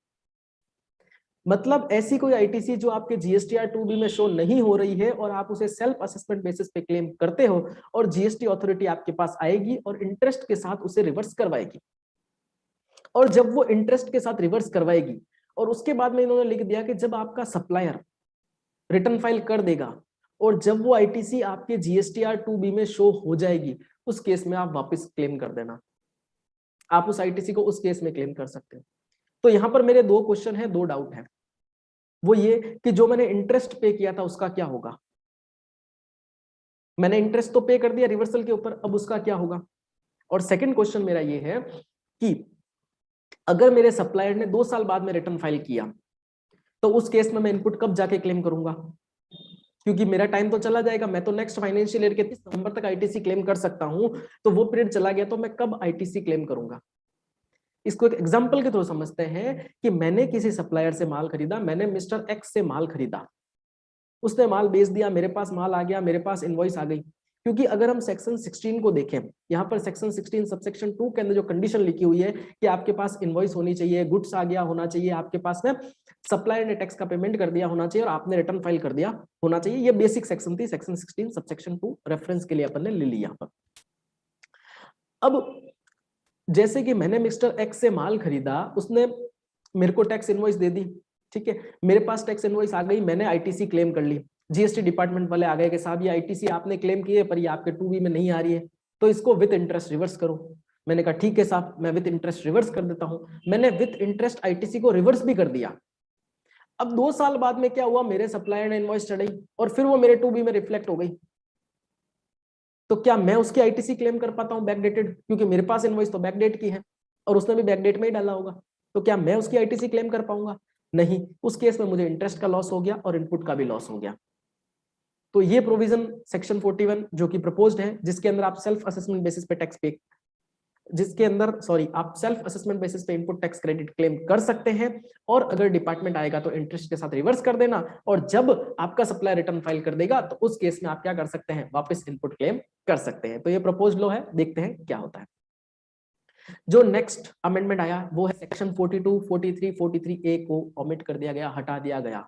मतलब ऐसी कोई आईटीसी जो आपके जीएसटीआर 2B में शो नहीं हो रही है और आप उसे सेल्फ असेसमेंट बेसिस पे क्लेम करते हो और जीएसटी अथॉरिटी आपके पास आएगी और इंटरेस्ट के साथ उसे रिवर्स करवाएगी। और जब वो इंटरेस्ट के साथ रिवर्स करवाएगी और उसके बाद में इन्होंने लिख दिया कि जब आपका सप्लायर रिटर्न फाइल कर देगा और जब वो आईटीसी आपके जीएसटीआर 2B में शो हो जाएगी, उस केस में आप वापस क्लेम कर देना। आप उस आईटीसी को उस केस में क्लेम कर सकते हो। तो यहां पर मेरे दो क्वेश्चन है, दो डाउट है। वो ये कि जो मैंने इंटरेस्ट पे किया था उसका क्या होगा? मैंने इंटरेस्ट तो पे कर दिया रिवर्सल के ऊपर, अब उसका क्या होगा? और सेकंड क्वेश्चन मेरा ये है कि अगर मेरे सप्लायर ने 2 साल बाद में रिटर्न फाइल किया तो उस केस में मैं इनपुट कब जाके क्लेम करूंगा? क्योंकि मेरा टाइम तो चला जाएगा, मैं तो नेक्स्ट फाइनेंशियल ईयर के 30 नवंबर तक आईटीसी क्लेम कर सकता हूं, तो वो पीरियड चला गया तो मैं कब आईटीसी क्लेम करूंगा? इसको एक एग्जांपल के थ्रू समझते हैं कि मैंने किसी सप्लायर से माल खरीदा, मैंने मिस्टर एक्स से माल खरीदा, उसने माल बेच दिया, मेरे पास माल आ गया, मेरे पास इनवॉइस आ गई। क्योंकि अगर हम सेक्शन 16 को देखें, यहाँ पर सेक्शन 16 सबसेक्शन 2 के अंदर जो कंडीशन लिखी हुई है कि आपके पास इनवॉइस होनी चाहिए, गुड्स आ गया होना चाहिए, आपके पास में सप्लायर ने टैक्स का पेमेंट कर दिया होना चाहिए और आपने रिटर्न फाइल कर दिया होना चाहिए। ये बेसिक सेक्शन थी, सेक्शन 16 सबसेक्शन 2 रेफरेंस के लिए अपन ने ले ली यहाँ पर। अब जैसे कि मैंने मिस्टर एक्स से माल खरीदा, उसने मेरे को टैक्स इनवॉइस दे दी, ठीक है, मेरे पास टैक्स इनवॉइस आ गई, मैंने आईटीसी क्लेम कर ली। जीएसटी डिपार्टमेंट वाले आ गए कि साहब ये आईटीसी आपने क्लेम की है पर ये आपके 2B में नहीं आ रही है, तो इसको विद इंटरेस्ट रिवर्स करो। मैंने कहा ठीक है साहब, मैं विद इंटरेस्ट रिवर्स कर देता हूं। मैंने विद इंटरेस्ट आईटीसी को रिवर्स भी कर दिया। अब 2 साल बाद में क्या हुआ, मेरे सप्लायर ने इनवॉइस चढ़ाई और फिर वो मेरे 2B में रिफ्लेक्ट हो गई, तो क्या मैं उसकी आईटीसी क्लेम कर पाता हूं बैकडेटेड? क्योंकि मेरे पास इनवॉइस तो बैकडेट की है और उसने भी बैकडेट में ही डाला होगा, तो क्या मैं उसकी आईटीसी क्लेम कर पाऊंगा? नहीं। उस केस में मुझे इंटरेस्ट का लॉस हो गया और इनपुट का भी लॉस हो गया। तो ये प्रोविजन सेक्शन 41 जो कि प्रपोज्ड है, जिसके अंदर आप सेल्फ असेसमेंट बेसिस पे टैक्स पे, जिसके अंदर आप सेल्फ असेसमेंट बेसिस पे इनपुट टैक्स क्रेडिट क्लेम कर सकते हैं और अगर डिपार्टमेंट आएगा तो इंटरेस्ट के साथ रिवर्स कर देना, और जब आपका सप्लायर रिटर्न फाइल कर देगा तो उस केस में आप क्या कर सकते हैं, वापस इनपुट क्लेम कर सकते हैं। तो ये प्रपोज्ड लॉ है, देखते हैं क्या होता है। जो नेक्स्ट अमेंडमेंट आया वो है सेक्शन 42, 43, 43A को ओमिट कर दिया गया, हटा दिया गया।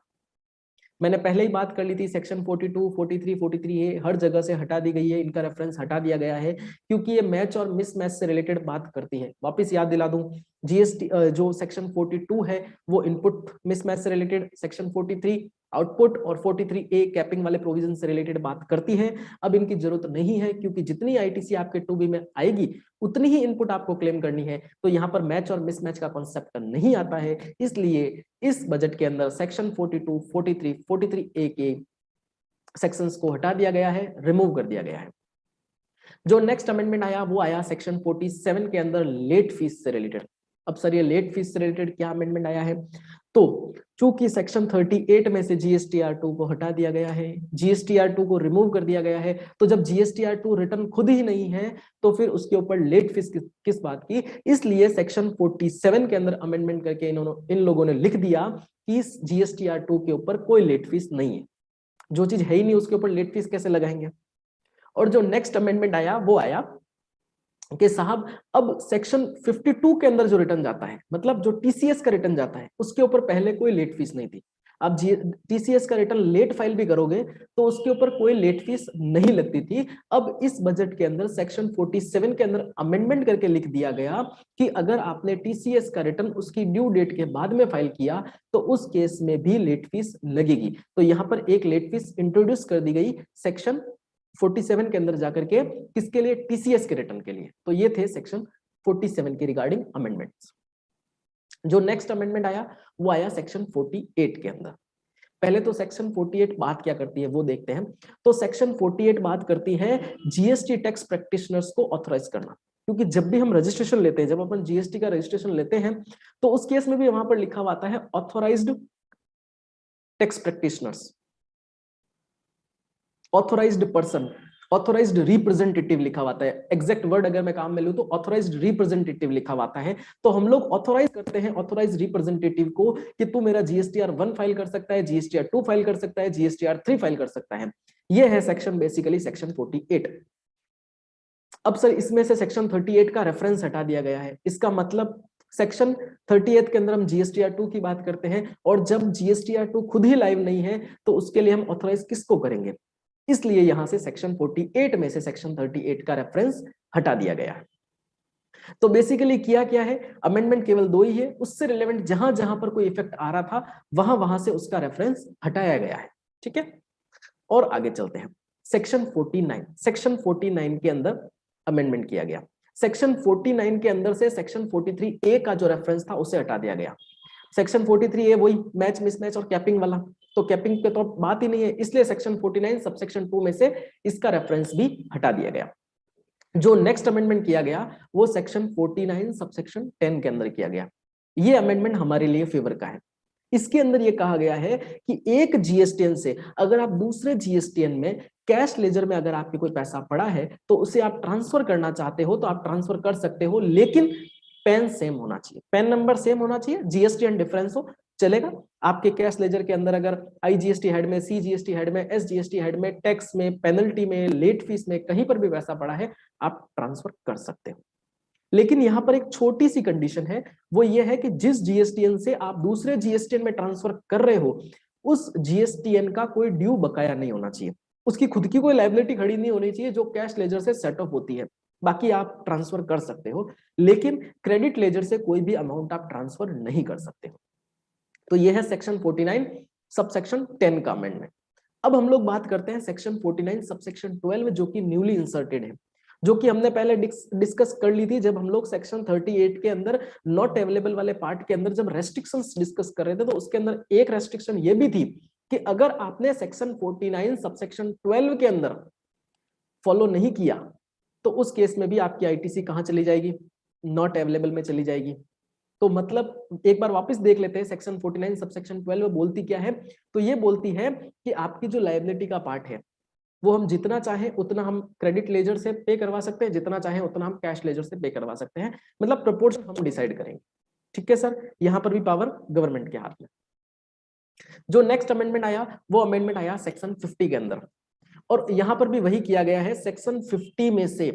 मैंने पहले ही बात कर ली थी, सेक्शन 42, 43, 43A हर जगह से हटा दी गई है, इनका रेफरेंस हटा दिया गया है क्योंकि ये मैच और मिसमैच से रिलेटेड बात करती है। वापस याद दिला दूं, जीएसटी जो सेक्शन 42 है वो इनपुट मिसमैच से रिलेटेड, सेक्शन 43 आउटपुट और 43A कैपिंग वाले प्रोविजन से रिलेटेड बात करती है। अब इनकी जरूरत नहीं है क्योंकि जितनी आईटीसी आपके 2B में आएगी उतनी ही इनपुट आपको क्लेम करनी है, तो यहाँ पर मैच और मिसमैच का कॉन्सेप्ट नहीं आता है। इसलिए इस बजट के अंदर सेक्शन 42, 43, 43A के सेक्शंस को हटा दिया गया है, रिमूव कर दिया गया है। जो नेक्स्ट अमेंडमेंट आया वो आया सेक्शन 47 के अंदर लेट फीस से रिलेटेड। अब सर ये लेट फीस से रिलेटेड क्या अमेंडमेंट आया है? तो चूंकि सेक्शन 38 में से GSTR2 को हटा दिया गया है, GSTR2 को रिमूव कर दिया गया है, तो जब GSTR2 रिटर्न खुद ही नहीं है तो फिर उसके ऊपर लेट फीस किस बात की, इसलिए सेक्शन 47 के अंदर अमेंडमेंट करके इन लोगों ने लिख दिया कि GSTR2 के ऊपर कोई लेट फीस नहीं है। जो चीज है ही नहीं उसके ऊपर लेट फीस कैसे लगाएंगे। और जो नेक्स्ट अमेंडमेंट आया वो आया कि साहब अब सेक्शन 52 के अंदर जो रिटर्न जाता है, मतलब जो TCS का रिटर्न जाता है, उसके ऊपर पहले कोई लेट फीस नहीं थी। अब TCS का रिटर्न लेट फाइल भी करोगे तो उसके ऊपर कोई लेट फीस नहीं लगती थी। अब इस बजट के अंदर सेक्शन 47 के अंदर अमेंडमेंट करके लिख दिया गया कि अगर आपने TCS का रिटर्न उसकी ड्यू डेट के बाद में फाइल किया तो उस केस में भी लेट फीस लगेगी। तो यहाँ पर एक लेट फीस इंट्रोड्यूस कर दी गई सेक्शन 47 के अंदर जाकर के, किसके लिए, TCS के रिटर्न के लिए। तो ये थे सेक्शन 47 के रिगार्डिंग अमेंडमेंट्स। जो नेक्स्ट अमेंडमेंट आया वो आया सेक्शन 48 के अंदर। पहले तो सेक्शन 48 बात क्या करती है वो देखते हैं। तो सेक्शन 48 बात करती है GST टैक्स प्रैक्टिशनर्स को ऑथराइज करना, क्योंकि जब भी हम रजिस्ट्रेशन लेते हैं, जब अपन GST का रजिस्ट्रेशन लेते हैं तो उस केस में भी वहां पर लिखा हुआ आता है authorised tax practitioners, authorised person, authorised representative लिखा हुआ है। एग्जैक्ट वर्ड अगर मैं काम में लूं तो ऑथराइज्ड रिप्रेजेंटेटिव लिखा हुआ है। तो हम लोग ऑथराइज करते हैं ऑथराइज्ड रिप्रेजेंटेटिव को कि तू मेरा GSTR1 फाइल कर सकता है, GSTR2 फाइल कर सकता है, GSTR3 फाइल कर सकता है। ये है सेक्शन, बेसिकली सेक्शन 48। अब सर इसमें से सेक्शन 38 का रेफरेंस हटा दिया गया है। इसका मतलब सेक्शन 38 के अंदर हम GSTR2 की बात करते हैं और जब GSTR2 खुद ही लाइव नहीं है तो उसके लिए हम ऑथराइज किसको करेंगे, इसलिए यहां से सेक्शन 48 में से सेक्शन 38 का रेफरेंस हटा दिया गया है। तो बेसिकली किया क्या है, अमेंडमेंट केवल दो ही है, उससे रिलेवेंट जहां जहां पर कोई इफेक्ट आ रहा था वहां वहां से उसका रेफरेंस हटाया गया है। ठीक है, और आगे चलते हैं। सेक्शन 49, सेक्शन 49 के अंदर अमेंडमेंट किया गया। सेक्शन 49 के अंदर से सेक्शन 43A का जो रेफरेंस था उसे हटा दिया गया। सेक्शन 43A वही मैच मिसमैच और कैपिंग वाला, तो कैपिंग पे तो बात ही नहीं है, इसलिए सेक्शन 49 सबसेक्शन 2 में से इसका रेफरेंस भी हटा दिया गया। जो नेक्स्ट अमेंडमेंट किया गया वो सेक्शन 49 सबसेक्शन 10 के अंदर किया गया। ये अमेंडमेंट हमारे लिए फेवर का है। इसके अंदर ये कहा गया है कि एक GSTN से अगर आप दूसरे GSTN में कैश लेजर में अगर आपके कोई पैसा पड़ा है तो उसे आप ट्रांसफर करना चाहते हो तो आप ट्रांसफर कर सकते हो, लेकिन पैन सेम होना चाहिए, पैन नंबर सेम होना चाहिए, GSTN डिफरेंस हो चलेगा। आपके कैश लेजर के अंदर अगर IGST हेड में, CGST हेड में, SGST हेड में, टैक्स में, पेनल्टी में, लेट फीस में कहीं पर भी पैसा पड़ा है आप ट्रांसफर कर सकते हो। लेकिन यहां पर एक छोटी सी कंडीशन है, वो ये है कि जिस GSTN से आप दूसरे GSTN में ट्रांसफर कर रहे हो उस GSTN का कोई ड्यू बकाया नहीं होना चाहिए, उसकी खुद की कोई लायबिलिटी खड़ी नहीं होनी चाहिए जो कैश लेजर से सेट ऑफ होती है। बाकी आप ट्रांसफर कर सकते हो, लेकिन क्रेडिट लेजर से कोई भी अमाउंट आप ट्रांसफर नहीं कर सकते हो। तो यह है सेक्शन 49 सबसेक्शन 10 का अमेंडमेंट। अब हम लोग बात करते हैं सेक्शन 49 सबसेक्शन 12 जो कि न्यूली इंसर्टेड है, जो कि हमने पहले डिस्कस कर ली थी जब हम लोग सेक्शन 38 के अंदर नॉट अवेलेबल वाले पार्ट के अंदर जब रेस्ट्रिक्शंस डिस्कस कर रहे थे, तो उसके अंदर एक रेस्ट्रिक्शन ये भी थी कि अगर आपने सेक्शन 49 सबसेक्शन 12 के अंदर फॉलो नहीं किया तो उस केस में भी आपकी ITC कहां चली जाएगी, नॉट अवेलेबल में चली जाएगी। तो मतलब एक बार वापस देख लेते हैं सेक्शन 49 सबसेक्शन 12 बोलती क्या है। तो ये बोलती है कि आपकी जो लायबिलिटी का पार्ट है वो हम जितना चाहे उतना हम क्रेडिट लेजर से पे करवा सकते हैं, जितना चाहे उतना हम कैश लेजर से पे करवा सकते हैं, मतलब प्रोपोर्शन हम डिसाइड करेंगे। ठीक है सर, यहां पर भी पावर गवर्नमेंट के हाथ में। जो नेक्स्ट अमेंडमेंट आया वो अमेंडमेंट आया सेक्शन 50 के अंदर, और यहां पर भी वही किया गया है। सेक्शन 50 में से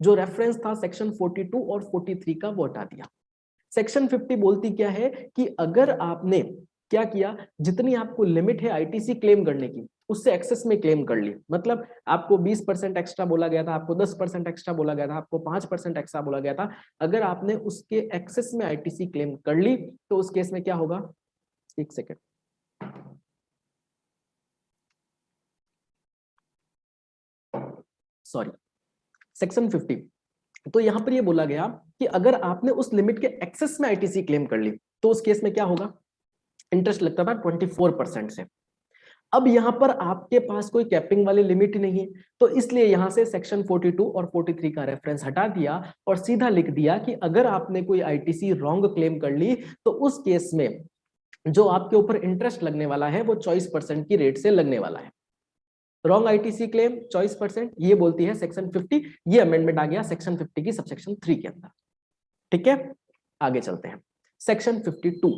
जो रेफरेंस था सेक्शन 42 और 43 का वो हटा दिया। सेक्शन 50 बोलती क्या है कि अगर आपने क्या किया, जितनी आपको लिमिट है ITC क्लेम करने की उससे एक्सेस में क्लेम कर ली, मतलब आपको 20% एक्स्ट्रा बोला गया था, आपको 10% एक्स्ट्रा बोला गया था, आपको 5% एक्स्ट्रा बोला गया था, अगर आपने उसके एक्सेस में ITC क्लेम कर ली तो उस केस में क्या होगा, एक सेकेंड, सॉरी, सेक्शन 50। तो यहां पर ये बोला गया कि अगर आपने उस लिमिट के एक्सेस में ITC क्लेम कर ली तो उस केस में क्या होगा, इंटरेस्ट लगता था 24% से। अब यहां पर आपके पास कोई कैपिंग वाली लिमिट नहीं है, तो इसलिए यहां से सेक्शन 42 और 43 का रेफरेंस हटा दिया और सीधा लिख दिया कि अगर आपने कोई ITC रॉन्ग क्लेम कर ली तो उस केस में जो आपके ऊपर इंटरेस्ट लगने वाला है वो 24% की रेट से लगने वाला है। रॉन्ग आईटीसी क्लेम 24%, ये बोलती है सेक्शन 50। ये अमेंडमेंट आ गया सेक्शन 50 की सबसेक्शन 3 के अंदर। ठीक है, आगे चलते हैं। सेक्शन 52,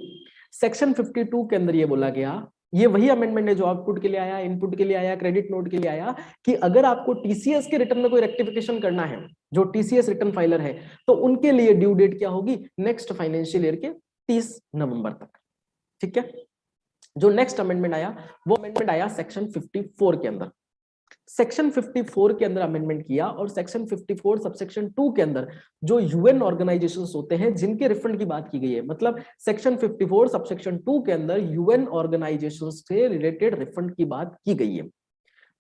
सेक्शन 52 के अंदर ये बोला गया, ये वही अमेंडमेंट है जो आउटपुट के लिए आया, इनपुट के लिए आया, क्रेडिट नोट के लिए आया, कि अगर आपको टीसीएस के रिटर्न में कोई रेक्टिफिकेशन करना है, जो टीसीएस रिटर्न फाइलर है, तो उनके लिए ड्यू डेट क्या होगी, नेक्स्ट फाइनेंशियल ईयर के 30 नवंबर तक। ठीक है, जो नेक्स्ट अमेंडमेंट आया वो अमेंडमेंट आया सेक्शन 54 के अंदर। सेक्शन 54 के अंदर अमेंडमेंट किया, और सेक्शन 54 सबसेक्शन 2 के अंदर जो यूएन ऑर्गेनाइजेशंस होते हैं जिनके रिफंड की बात की गई है, मतलब सेक्शन 54 सबसेक्शन 2 के अंदर यूएन ऑर्गेनाइजेशंस से रिलेटेड रिफंड की बात की गई है।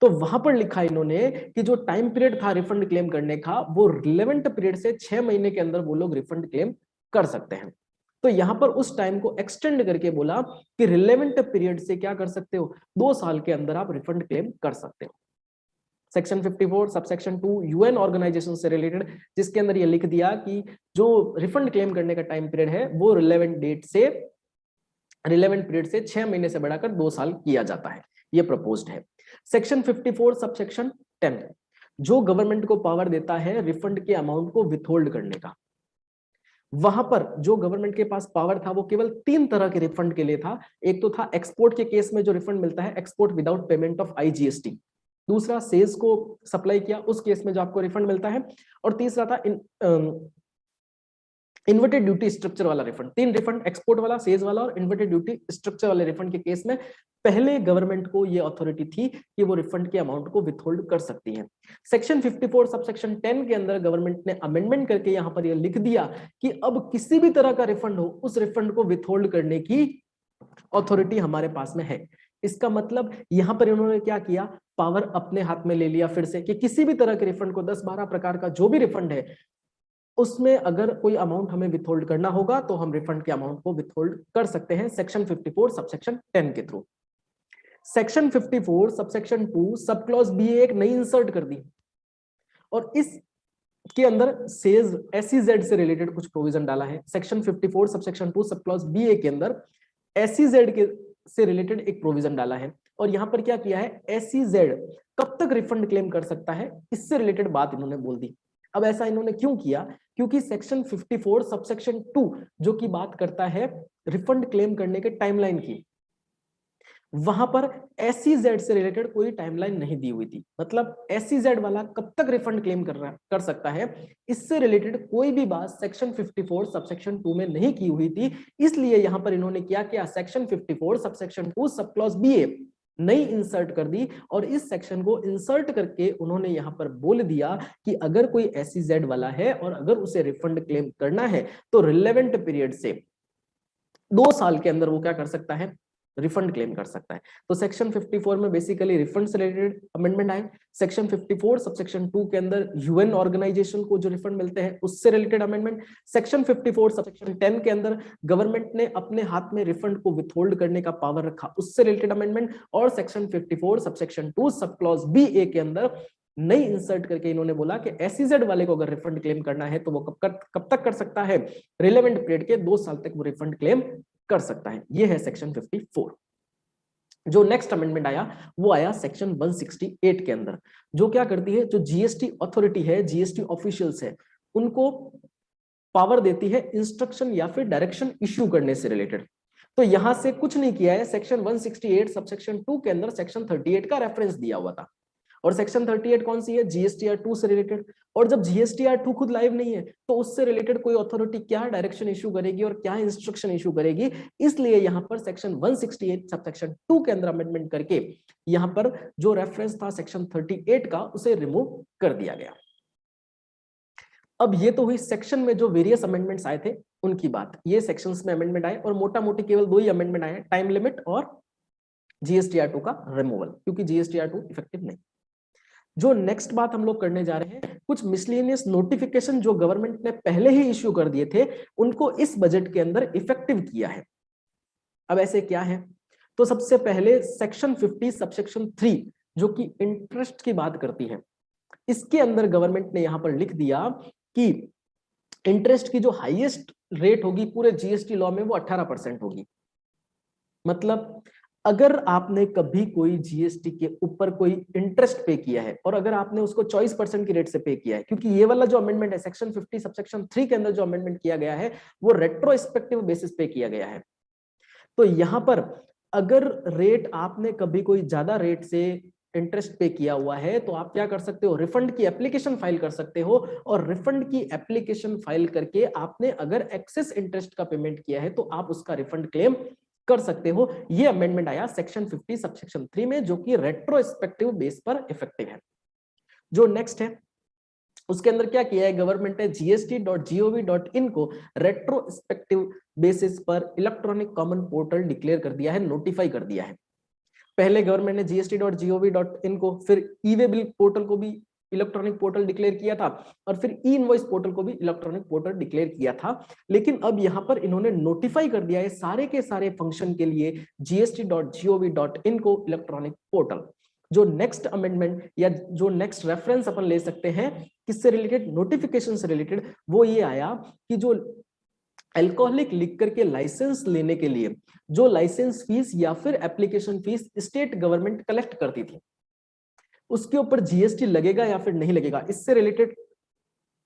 तो वहां पर लिखा इन्होंने कि जो टाइम पीरियड था रिफंड क्लेम करने का, वो रिलेवेंट पीरियड से 6 महीने के अंदर वो लोग रिफंड क्लेम कर सकते हैं। तो यहां पर उस टाइम को एक्सटेंड करके बोला कि रिलेवेंट पीरियड से क्या कर सकते हो, 2 साल के अंदर आप रिफंड क्लेम कर सकते हो। सेक्शन 54 सबसेक्शन 2 यूएन ऑर्गेनाइजेशन से रिलेटेड, जिसके अंदर ये लिख दिया कि जो रिफंड क्लेम करने का टाइम पीरियड है वो रिलेवेंट पीरियड से 6 महीने से बढ़ाकर 2 साल किया जाता है, ये प्रपोज्ड है। सेक्शन 54 सबसेक्शन 10 जो गवर्नमेंट को पावर देता है रिफंड के अमाउंट को विथहोल्ड करने का। वहां पर जो गवर्नमेंट के पास पावर था वो केवल 3 तरह के रिफंड के लिए था। एक तो था एक्सपोर्ट के केस में जो रिफंड मिलता है, export without payment of IGST. दूसरा सेल्स को सप्लाई किया उस केस में जो आपको रिफंड मिलता है, और तीसरा था इन्वर्टेड ड्यूटी स्ट्रक्चर वाला रिफंड। 3 रिफंड, एक्सपोर्ट वाला, सेल्स वाला और इन्वर्टेड ड्यूटी स्ट्रक्चर वाले रिफंड के केस में पहले गवर्नमेंट को ये अथॉरिटी थी कि वो रिफंड के अमाउंट को विथहोल्ड कर सकती है। सेक्शन 54 सबसेक्शन 10 के अंदर गवर्नमेंट ने अमेंडमेंट करके यहां पर ये लिख दिया कि अब किसी भी तरह का रिफंड हो, उस रिफंड को विथहोल्ड करने की अथॉरिटी हमारे पास में है। इसका मतलब यहां पर इन्होंने क्या किया, पावर अपने हाथ में ले लिया फिर से, कि किसी भी तरह के रिफंड को, 10-12 प्रकार का जो भी रिफंड है, उसमें अगर कोई अमाउंट हमें विथहोल्ड करना होगा तो हम रिफंड के अमाउंट को विथहोल्ड कर सकते हैं सेक्शन 54 सबसेक्शन 10 के through. Section 54 subsection 2 sub clause B एक नई इंसर्ट कर दी, और इस के अंदर सेज एसईजेड से रिलेटेड कुछ प्रोविजन डाला है। Section 54 subsection 2 sub clause B ए के अंदर एसईजेड के से रिलेटेड एक प्रोविजन डाला है, और यहां पर क्या किया है, एसईजेड कब तक रिफंड क्लेम कर सकता है, इससे रिलेटेड बात इन्होंने बोल दी। अब ऐसा इन्होंने क्यों किया, क्योंकि सेक्शन 54 सबसेक्शन 2 जो की बात करता है रिफंड क्लेम करने के टाइमलाइन की, वहां पर एसईजेड से रिलेटेड कोई टाइमलाइन नहीं दी हुई थी। मतलब एसईजेड वाला कब तक रिफंड क्लेम कर सकता है, इससे रिलेटेड कोई भी बात सेक्शन 54 सबसेक्शन 2 में नहीं की हुई थी। इसलिए यहां पर इन्होंने क्या किया, section 54 subsection 2 sub clause B ए नई इंसर्ट कर दी, और इस सेक्शन को इंसर्ट करके उन्होंने यहां पर बोल दिया कि अगर कोई एसईजेड वाला है और अगर उसे रिफंड क्लेम करना है तो रिलेवेंट पीरियड से 2 साल के अंदर वो क्या कर सकता है, रिफंड क्लेम कर सकता है। तो सेक्शन 54 में बेसिकली रिफंड से रिलेटेड अमेंडमेंट आए। सेक्शन 54 सबसेक्शन 2 के अंदर यूएन ऑर्गेनाइजेशन को जो रिफंड मिलते हैं उससे रिलेटेड अमेंडमेंट। सेक्शन 54 सबसेक्शन 10 के अंदर गवर्नमेंट ने अपने हाथ में रिफंड को विथहोल्ड करने का पावर रखा, उससे रिलेटेड अमेंडमेंट। और section 54 subsection 2 sub clause B ए के अंदर नई इंसर्ट करके इन्होंने बोला कि एसईजेड वाले को अगर रिफंड क्लेम करना है तो वो कब तक कर सकता है, रिलेवेंट पीरियड के 2 साल तक वो रिफंड क्लेम कर सकता है। ये है सेक्शन 54। जो नेक्स्ट अमेंडमेंट आया वो आया सेक्शन 168 के अंदर, जो क्या करती है, जो जीएसटी अथॉरिटी है, जीएसटी ऑफिशियल्स है, उनको पावर देती है इंस्ट्रक्शन या फिर डायरेक्शन इश्यू करने से रिलेटेड। तो यहां से कुछ नहीं किया है, सेक्शन 168 सबसेक्शन 2 के अंदर सेक्शन 38 का रेफरेंस दिया हुआ था। और सेक्शन 38 कौन सी है, जीएसटीआर 2 से रिलेटेड। और जब जीएसटीआर 2 खुद लाइव नहीं है तो उससे रिलेटेड कोई अथॉरिटी क्या डायरेक्शन इशू करेगी और क्या इंस्ट्रक्शन इशू करेगी, इसलिए यहां पर सेक्शन 168 सबसेक्शन 2 के अंदर अमेंडमेंट करके यहां पर जो रेफरेंस था सेक्शन 38 का उसे रिमूव कर दिया गया। अब ये तो हुई सेक्शन में जो वेरियस अमेंडमेंट्स आए थे उनकी बात। ये सेक्शंस में अमेंडमेंट आए और मोटा मोटी केवल 2 ही अमेंडमेंट आए, टाइम लिमिट और जीएसटीआर 2 का रिमूवल, क्योंकि जीएसटीआर 2 इफेक्टिव नहीं। जो नेक्स्ट बात हम लोग करने जा रहे हैं, कुछ मिसलेनियस नोटिफिकेशन जो गवर्नमेंट ने पहले ही इश्यू कर दिए थे उनको इस बजट के अंदर इफेक्टिव किया है। अब ऐसे क्या है, तो सबसे पहले सेक्शन 50 सबसेक्शन 3 जो कि इंटरेस्ट की बात करती है, इसके अंदर गवर्नमेंट ने यहां पर लिख दिया कि इंटरेस्ट की जो हाईएस्ट रेट होगी पूरे जीएसटी लॉ में वो 18% होगी। मतलब अगर आपने कभी कोई जीएसटी के ऊपर कोई इंटरेस्ट पे किया है और अगर आपने उसको 24% की रेट से पे किया है, क्योंकि ये वाला जो अमेंडमेंट है सेक्शन 50 सबसेक्शन 3 के अंदर जो अमेंडमेंट किया गया है वो रेट्रोस्पेक्टिव बेसिस पे किया गया है। तो यहां पर अगर रेट आपने कभी कोई ज्यादा रेट से इंटरेस्ट पे किया हुआ है तो आप क्या कर सकते हो, रिफंड की एप्लीकेशन फाइल कर सकते हो, और रिफंड की एप्लीकेशन फाइल करके आपने अगर एक्सेस इंटरेस्ट का पेमेंट किया है तो आप उसका रिफंड क्लेम कर सकते हो। ये अमेंडमेंट आया सेक्शन 50 सबसेक्शन 3 में, जो कि रेट्रोस्पेक्टिव बेस पर इफेक्टिव है। जो नेक्स्ट है उसके अंदर क्या किया है गवर्नमेंट ने, gst.gov.in को रेट्रोस्पेक्टिव बेसिस पर इलेक्ट्रॉनिक कॉमन पोर्टल डिक्लेयर कर दिया है, नोटिफाई कर दिया है। पहले गवर्नमेंट ने gst.gov.in को, फिर ई वे बिल पोर्टल को भी इलेक्ट्रॉनिक पोर्टल डिक्लेयर किया था, और फिर ई इनवॉइस पोर्टल को भी इलेक्ट्रॉनिक पोर्टल डिक्लेयर किया था। लेकिन अब यहां पर इन्होंने नोटिफाई कर दिया है सारे के सारे फंक्शन के लिए gst.gov.in को इलेक्ट्रॉनिक पोर्टल। जो नेक्स्ट अमेंडमेंट या जो नेक्स्ट रेफरेंस अपन ले सकते हैं किससे रिलेटेड, नोटिफिकेशन से रिलेटेड, वो ये आया कि जो अल्कोहलिक लिकर के लाइसेंस लेने के लिए जो लाइसेंस फीस या फिर application fees state government collect करती थी, उसके ऊपर जीएसटी लगेगा या फिर नहीं लगेगा, इससे रिलेटेड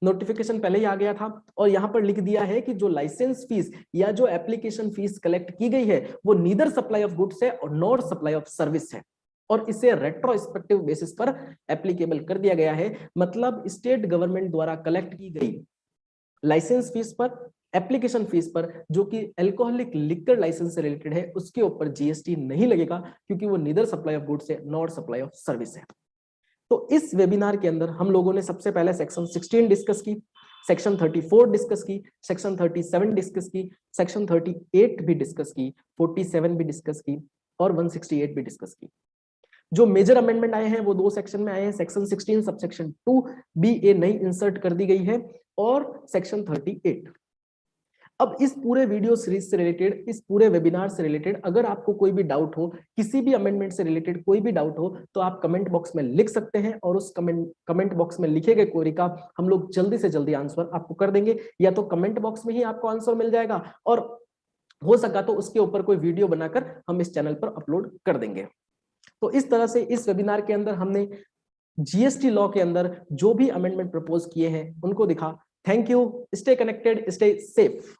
नोटिफिकेशन पहले ही आ गया था। और यहां पर लिख दिया है कि जो लाइसेंस फीस या जो एप्लीकेशन फीस कलेक्ट की गई है वो नीदर सप्लाई ऑफ गुड्स है और नॉट सप्लाई ऑफ सर्विस है, और इसे रेट्रोस्पेक्टिव बेसिस पर एप्लीकेबल कर दिया गया है। मतलब स्टेट गवर्नमेंट द्वारा कलेक्ट की गई लाइसेंस फीस पर, एप्लीकेशन फीस पर, जो कि अल्कोहलिक लिकर लाइसेंस से रिलेटेड है, उसके ऊपर जीएसटी नहीं लगेगा, क्योंकि वो नीदर सप्लाई ऑफ गुड्स है नॉट सप्लाई ऑफ सर्विस है। तो इस वेबिनार के अंदर हम लोगों ने सबसे पहले सेक्शन 16 डिस्कस की, सेक्शन 34 डिस्कस की, सेक्शन 37 डिस्कस की, सेक्शन 38 भी डिस्कस की, 47 भी डिस्कस की, और 168 भी डिस्कस की। जो मेजर अमेंडमेंट आए हैं वो दो सेक्शन में आए हैं, सेक्शन 16 सबसेक्शन 2 बी ए नई इंसर्ट कर दी गई है, और सेक्शन 38। अब इस पूरे वीडियो सीरीज से रिलेटेड, इस पूरे वेबिनार से रिलेटेड अगर आपको कोई भी डाउट हो, किसी भी अमेंडमेंट से रिलेटेड कोई भी डाउट हो, तो आप कमेंट बॉक्स में लिख सकते हैं, और उस कमेंट बॉक्स में लिखे गए क्वेरी का हम लोग जल्दी से जल्दी आंसर आपको कर देंगे, या तो कमेंट बॉक्स में ही आपको आंसर मिल जाएगा, और हो सका तो उसके ऊपर कोई वीडियो बनाकर हम इस चैनल पर अपलोड कर देंगे। तो इस तरह से इस वेबिनार के अंदर हमने जीएसटी लॉ के अंदर जो भी अमेंडमेंट प्रपोज किए हैं उनको दिखा। Thank you, stay connected, stay safe.